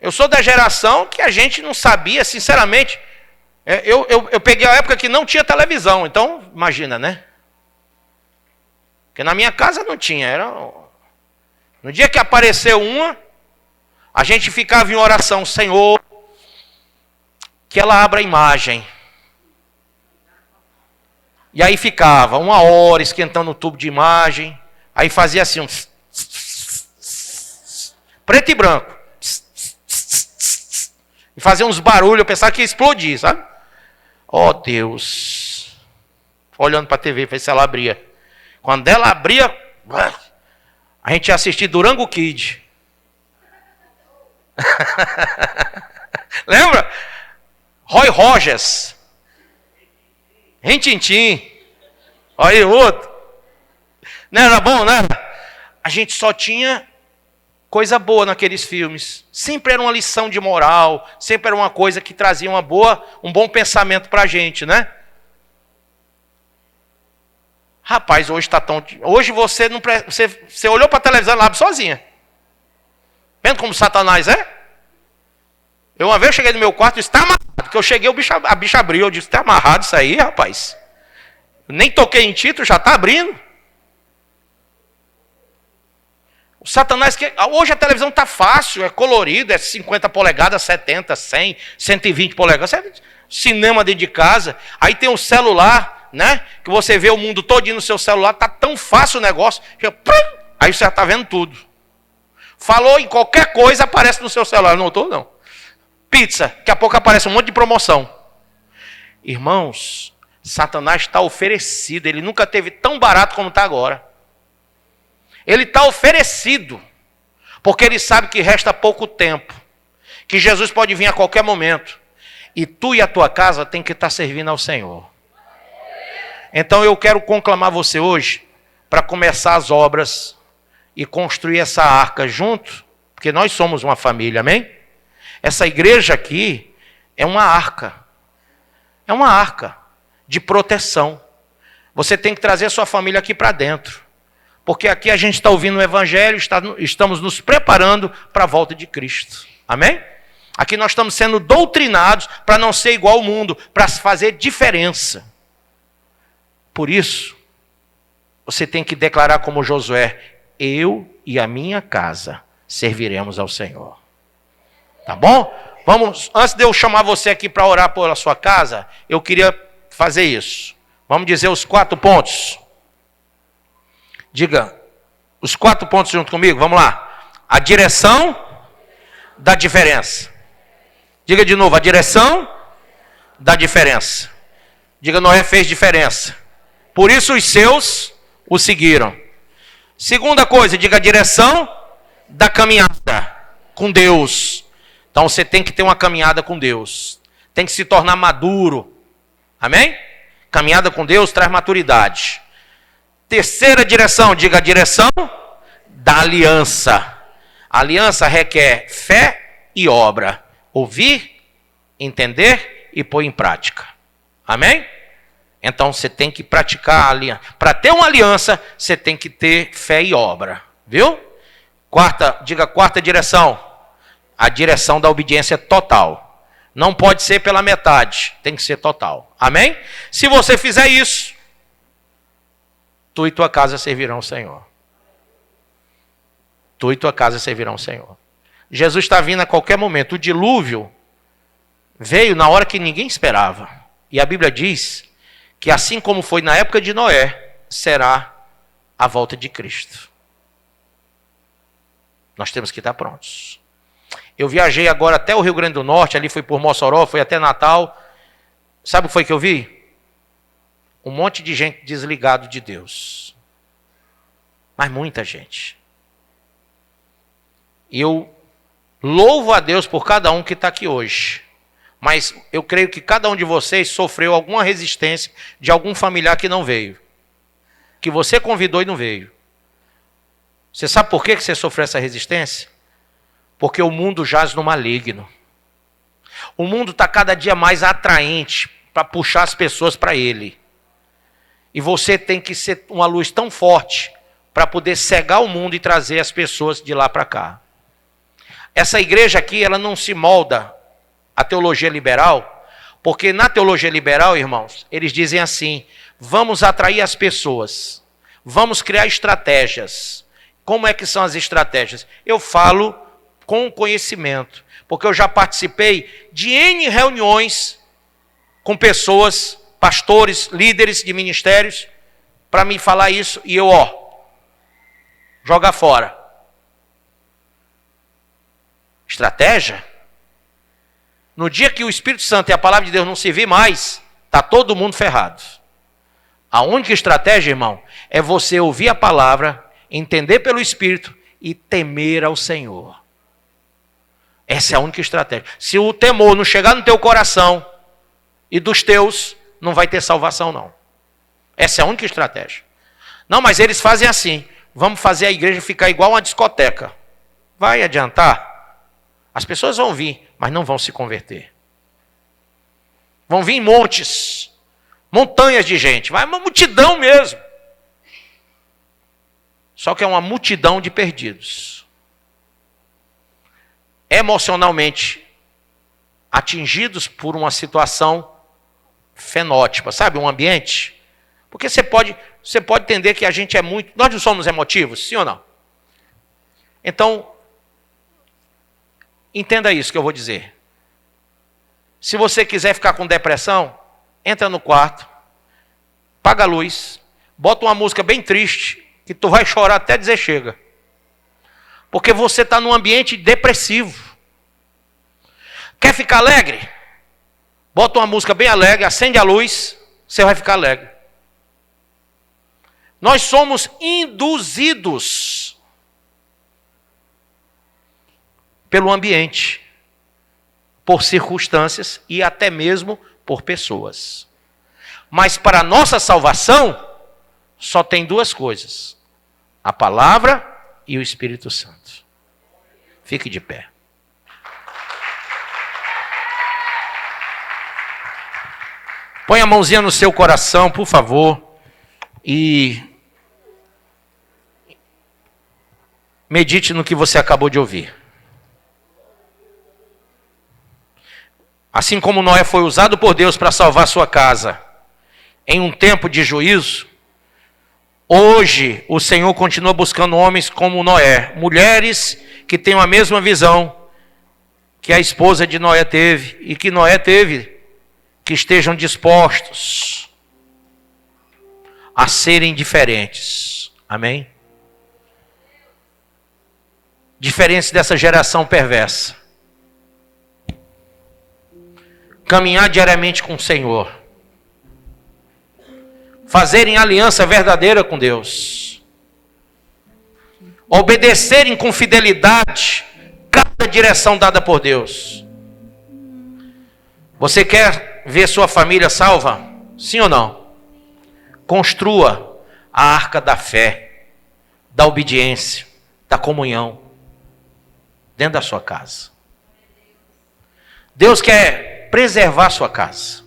Eu sou da geração que a gente não sabia, sinceramente. Eu peguei a época que não tinha televisão, então imagina, né? Porque na minha casa não tinha. No dia que apareceu uma, a gente ficava em oração, Senhor, que ela abra a imagem. E aí ficava 1 hora esquentando o tubo de imagem. Aí fazia assim, preto e branco. E fazia uns barulhos, eu pensava que ia explodir, sabe? Oh Deus. Olhando para a TV, ver se ela abria. Quando ela abria, a gente ia assistir Durango Kid. Lembra? Roy Rogers. Rintintim. Olha aí o outro. Não era bom, né? A gente só tinha coisa boa naqueles filmes. Sempre era uma lição de moral. Sempre era uma coisa que trazia um bom pensamento para a gente, né? Rapaz, hoje está tão... Hoje você não... Você olhou para a televisão lá sozinha. Vendo como Satanás é? Eu uma vez cheguei no meu quarto e disse, está amarrado. Porque eu cheguei, a bicha abriu. Eu disse, está amarrado isso aí, rapaz. Eu nem toquei em título, já está abrindo. O Satanás... Hoje a televisão está fácil, é colorido, é 50 polegadas, 70, 100, 120 polegadas. Cinema dentro de casa. Aí tem o celular, né? Que você vê o mundo todinho no seu celular. Está tão fácil o negócio. Aí você já está vendo tudo. Falou em qualquer coisa, aparece no seu celular. Não notou, não. Pizza, daqui a pouco aparece um monte de promoção. Irmãos, Satanás está oferecido. Ele nunca teve tão barato como está agora. Ele está oferecido. Porque ele sabe que resta pouco tempo. Que Jesus pode vir a qualquer momento. E tu e a tua casa tem que estar servindo ao Senhor. Então eu quero conclamar você hoje para começar as obras e construir essa arca junto, porque nós somos uma família, amém? Essa igreja aqui é uma arca. É uma arca de proteção. Você tem que trazer a sua família aqui para dentro. Porque aqui a gente está ouvindo o Evangelho, estamos nos preparando para a volta de Cristo. Amém? Aqui nós estamos sendo doutrinados para não ser igual ao mundo, para fazer diferença. Por isso, você tem que declarar como Josué, eu e a minha casa serviremos ao Senhor. Tá bom? Vamos, antes de eu chamar você aqui para orar pela sua casa, eu queria fazer isso. Vamos dizer os 4 pontos. Diga os 4 pontos junto comigo, vamos lá. A direção da diferença. Diga de novo, a direção da diferença. Diga, Noé fez diferença. Por isso os seus o seguiram. Segunda coisa, diga a direção da caminhada com Deus. Então você tem que ter uma caminhada com Deus. Tem que se tornar maduro. Amém? Caminhada com Deus traz maturidade. Terceira direção, diga a direção da aliança. A aliança requer fé e obra. Ouvir, entender e pôr em prática. Amém? Então você tem que praticar a aliança. Para ter uma aliança, você tem que ter fé e obra. Viu? Diga quarta direção. A direção da obediência total. Não pode ser pela metade, tem que ser total. Amém? Se você fizer isso, tu e tua casa servirão ao Senhor. Tu e tua casa servirão ao Senhor. Jesus está vindo a qualquer momento. O dilúvio veio na hora que ninguém esperava. E a Bíblia diz que assim como foi na época de Noé, será a volta de Cristo. Nós temos que estar prontos. Eu viajei agora até o Rio Grande do Norte, ali fui por Mossoró, fui até Natal. Sabe o que foi que eu vi? Um monte de gente desligado de Deus. Mas muita gente. E eu louvo a Deus por cada um que está aqui hoje. Mas eu creio que cada um de vocês sofreu alguma resistência de algum familiar que não veio. Que você convidou e não veio. Você sabe por que você sofreu essa resistência? Porque o mundo jaz no maligno. O mundo está cada dia mais atraente para puxar as pessoas para ele. E você tem que ser uma luz tão forte para poder cegar o mundo e trazer as pessoas de lá para cá. Essa igreja aqui, ela não se molda à teologia liberal, porque na teologia liberal, irmãos, eles dizem assim, vamos atrair as pessoas, vamos criar estratégias. Como é que são as estratégias? Eu falo com conhecimento, porque eu já participei de N reuniões com pessoas, pastores, líderes de ministérios, para me falar isso, e eu, jogar fora. Estratégia? No dia que o Espírito Santo e a palavra de Deus não servir mais, Está todo mundo ferrado. A única estratégia, irmão, é você ouvir a palavra, entender pelo Espírito e temer ao Senhor. Essa é a única estratégia. Se o temor não chegar no teu coração e dos teus, não vai ter salvação, não. Essa é a única estratégia. Não, mas eles fazem assim. Vamos fazer a igreja ficar igual uma discoteca. Vai adiantar? As pessoas vão vir, mas não vão se converter. Vão vir em montes, montanhas de gente. Vai uma multidão mesmo. Só que é uma multidão de perdidos. Emocionalmente atingidos por uma situação fenótipa, sabe? Um ambiente. Porque você pode entender que a gente é muito... Nós não somos emotivos, sim ou não? Então, entenda isso que eu vou dizer. Se você quiser ficar com depressão, entra no quarto, apaga a luz, bota uma música bem triste, que tu vai chorar até dizer chega. Porque você está num ambiente depressivo. Quer ficar alegre? Bota uma música bem alegre, acende a luz, você vai ficar alegre. Nós somos induzidos pelo ambiente, por circunstâncias e até mesmo por pessoas. Mas para a nossa salvação, só tem duas coisas: a palavra e o Espírito Santo. Fique de pé. Põe a mãozinha no seu coração, por favor, e medite no que você acabou de ouvir. Assim como Noé foi usado por Deus para salvar sua casa em um tempo de juízo, hoje o Senhor continua buscando homens como Noé, mulheres que tenham a mesma visão que a esposa de Noé teve e que Noé teve, que estejam dispostos a serem diferentes. Amém? Diferentes dessa geração perversa. Caminhar diariamente com o Senhor. Fazerem aliança verdadeira com Deus. Obedecerem com fidelidade cada direção dada por Deus. Você quer ver sua família salva? Sim ou não? Construa a arca da fé, da obediência, da comunhão, dentro da sua casa. Deus quer preservar a sua casa,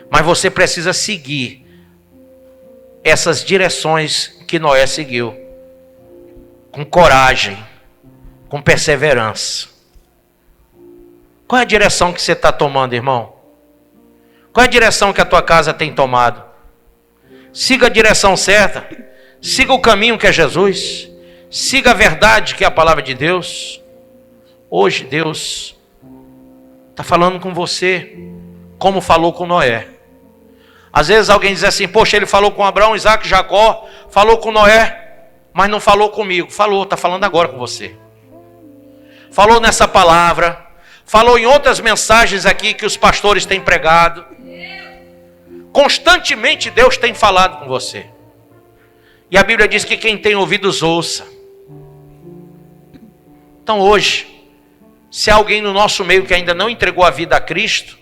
mas você precisa seguir essas direções que Noé seguiu, com coragem, com perseverança. Qual é a direção que você está tomando, irmão? Qual é a direção que a tua casa tem tomado? Siga a direção certa, siga o caminho que é Jesus, siga a verdade que é a palavra de Deus. Hoje Deus está falando com você, como falou com Noé. Às vezes alguém diz assim: poxa, ele falou com Abraão, Isaac, Jacó, falou com Noé, mas não falou comigo. Falou, está falando agora com você. Falou nessa palavra, falou em outras mensagens aqui que os pastores têm pregado. Constantemente Deus tem falado com você. E a Bíblia diz que quem tem ouvidos ouça. Então hoje, se há alguém no nosso meio que ainda não entregou a vida a Cristo,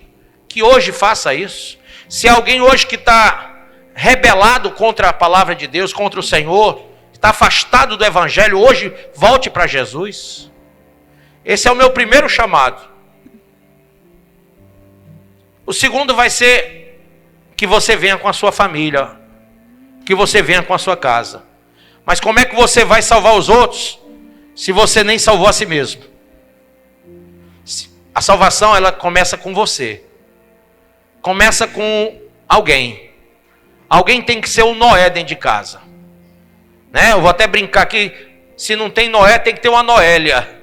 que hoje faça isso. Se há alguém hoje que está rebelado contra a palavra de Deus, contra o Senhor, está afastado do Evangelho, hoje volte para Jesus. Esse é o meu primeiro chamado. O segundo vai ser que você venha com a sua família, que você venha com a sua casa. Mas como é que você vai salvar os outros se você nem salvou a si mesmo? A salvação, ela começa com você. Começa com alguém. Alguém tem que ser um Noé dentro de casa. Né? Eu vou até brincar aqui, se não tem Noé, tem que ter uma Noélia.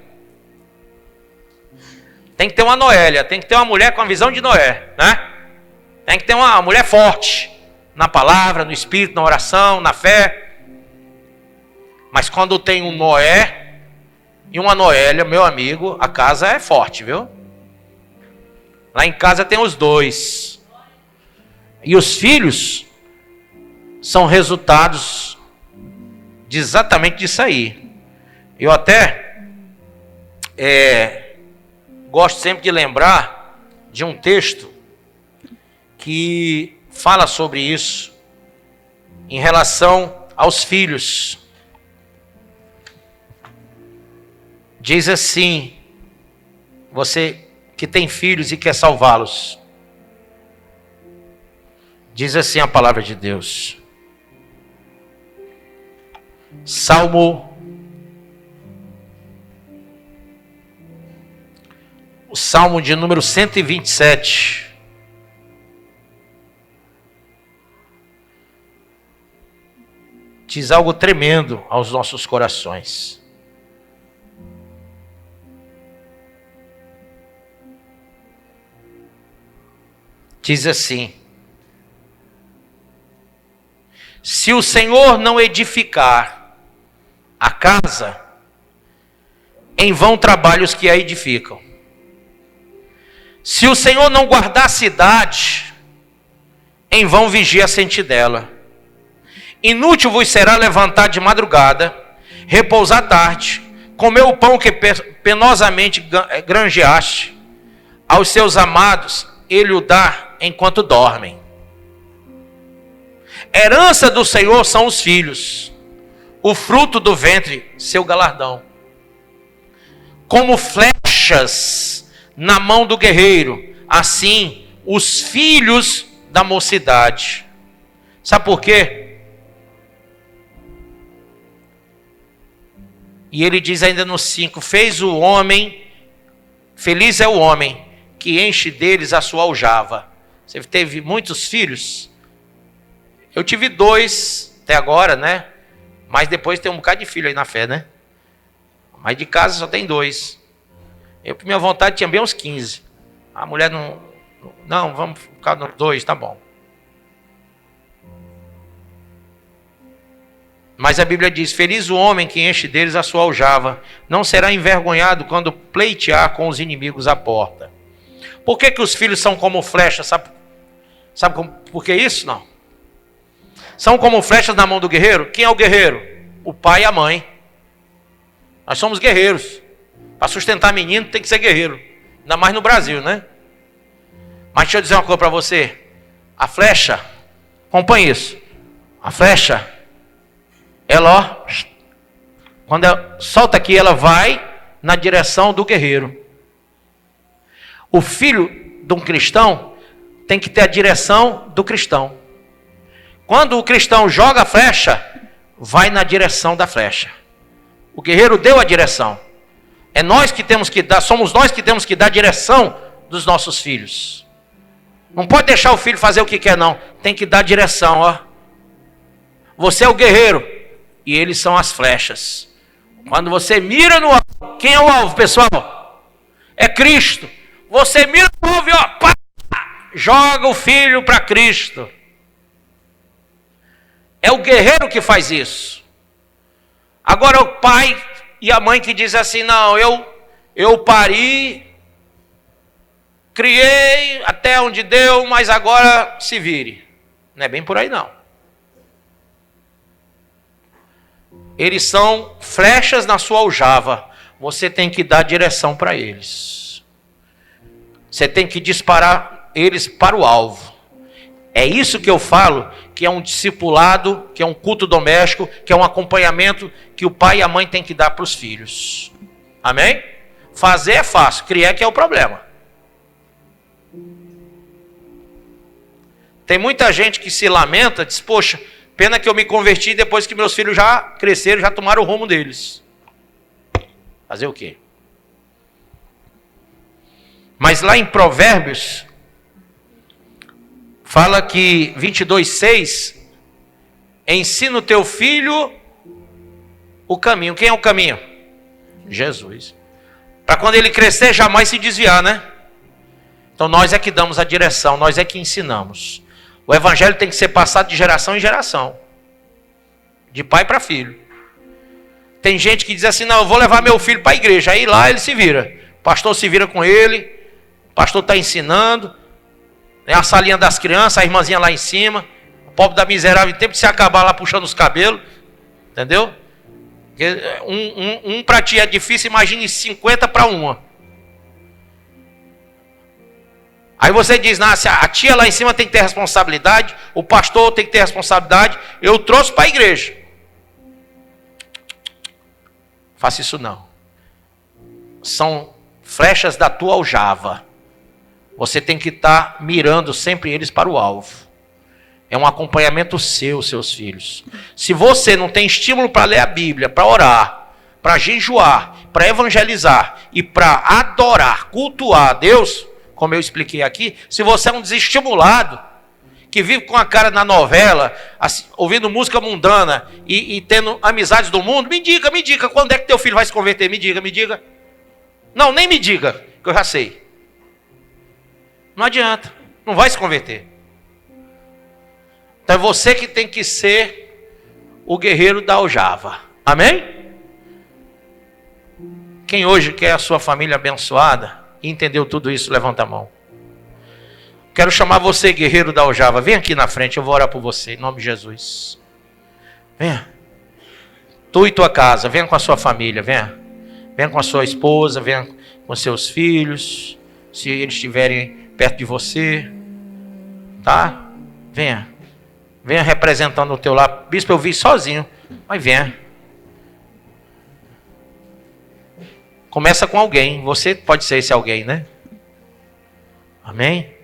Tem que ter uma Noélia, tem que ter uma mulher com a visão de Noé, né? Tem que ter uma mulher forte, na palavra, no espírito, na oração, na fé. Mas quando tem um Noé e uma Noélia, meu amigo, a casa é forte, viu? Lá em casa tem os dois. E os filhos são resultados de exatamente disso aí. Eu até gosto sempre de lembrar de um texto que fala sobre isso em relação aos filhos. Diz assim, você que tem filhos e quer salvá-los. Diz assim a palavra de Deus. O Salmo de número 127. Diz algo tremendo aos nossos corações. Diz assim: se o Senhor não edificar a casa, em vão trabalham os que a edificam. Se o Senhor não guardar a cidade, em vão vigia a sentinela. Inútil vos será levantar de madrugada, repousar à tarde, comer o pão que penosamente granjeaste. Aos seus amados ele o dá enquanto dormem. Herança do Senhor são os filhos, o fruto do ventre, seu galardão. Como flechas na mão do guerreiro, assim os filhos da mocidade. Sabe por quê? E ele diz ainda no 5, fez o homem, feliz é o homem que enche deles a sua aljava. Você teve muitos filhos? Eu tive 2 até agora, né? Mas depois tem um bocado de filho aí na fé, né? Mas de casa só tem 2. Eu, por minha vontade, tinha bem uns 15. A mulher não, vamos ficar no 2, tá bom. Mas a Bíblia diz, feliz o homem que enche deles a sua aljava, não será envergonhado quando pleitear com os inimigos à porta. Por que os filhos são como flechas? Sabe por que isso? Não. São como flechas na mão do guerreiro? Quem é o guerreiro? O pai e a mãe. Nós somos guerreiros. Para sustentar menino tem que ser guerreiro. Ainda mais no Brasil, né? Mas deixa eu dizer uma coisa para você. A flecha, acompanhe isso. A flecha, ela, quando ela solta aqui, ela vai na direção do guerreiro. O filho de um cristão tem que ter a direção do cristão. Quando o cristão joga a flecha, vai na direção da flecha. O guerreiro deu a direção. É nós que temos que dar, somos nós que temos que dar a direção dos nossos filhos. Não pode deixar o filho fazer o que quer, não. Tem que dar direção, ó. Você é o guerreiro e eles são as flechas. Quando você mira no alvo, quem é o alvo, pessoal? É Cristo. Você mira no alvo e ó, pá, joga o filho para Cristo. É o guerreiro que faz isso. Agora o pai e a mãe que dizem assim, não, eu pari, criei até onde deu, mas agora se vire. Não é bem por aí não. Eles são flechas na sua aljava. Você tem que dar direção para eles. Você tem que disparar eles para o alvo. É isso que eu falo, que é um discipulado, que é um culto doméstico, que é um acompanhamento que o pai e a mãe têm que dar para os filhos. Amém? Fazer é fácil, criar que é o problema. Tem muita gente que se lamenta, diz, poxa, pena que eu me converti depois que meus filhos já cresceram, já tomaram o rumo deles. Fazer o quê? Mas lá em Provérbios, fala que 22:6, ensina o teu filho o caminho. Quem é o caminho? Jesus. Para quando ele crescer, jamais se desviar, né? Então nós é que damos a direção, nós é que ensinamos. O evangelho tem que ser passado de geração em geração. De pai para filho. Tem gente que diz assim, não, eu vou levar meu filho para a igreja. Aí lá ele se vira. O pastor se vira com ele. O pastor está ensinando. Tem a salinha das crianças, a irmãzinha lá em cima. O pobre da miserável, em tempo de se acabar lá puxando os cabelos. Entendeu? Um para ti é difícil, imagine 50 para uma. Aí você diz, a tia lá em cima tem que ter responsabilidade, o pastor tem que ter responsabilidade, eu trouxe para a igreja. Faça isso não. São flechas da tua aljava. Você tem que estar mirando sempre eles para o alvo. É um acompanhamento seu, seus filhos. Se você não tem estímulo para ler a Bíblia, para orar, para jejuar, para evangelizar e para adorar, cultuar a Deus, como eu expliquei aqui, se você é um desestimulado, que vive com a cara na novela, assim, ouvindo música mundana e tendo amizades do mundo, me diga, quando é que teu filho vai se converter? Me diga. Não, nem me diga, que eu já sei. Não adianta, não vai se converter. Então é você que tem que ser o guerreiro da aljava. Amém? Quem hoje quer a sua família abençoada e entendeu tudo isso, levanta a mão. Quero chamar você, guerreiro da aljava. Vem aqui na frente, eu vou orar por você, em nome de Jesus. Venha. Tu e tua casa, venha com a sua família, venha. Venha com a sua esposa, venha com seus filhos, se eles estiverem perto de você. Tá? Venha. Venha representando o teu lar. Bispo, eu vi sozinho, mas venha. Começa com alguém, você pode ser esse alguém, né? Amém?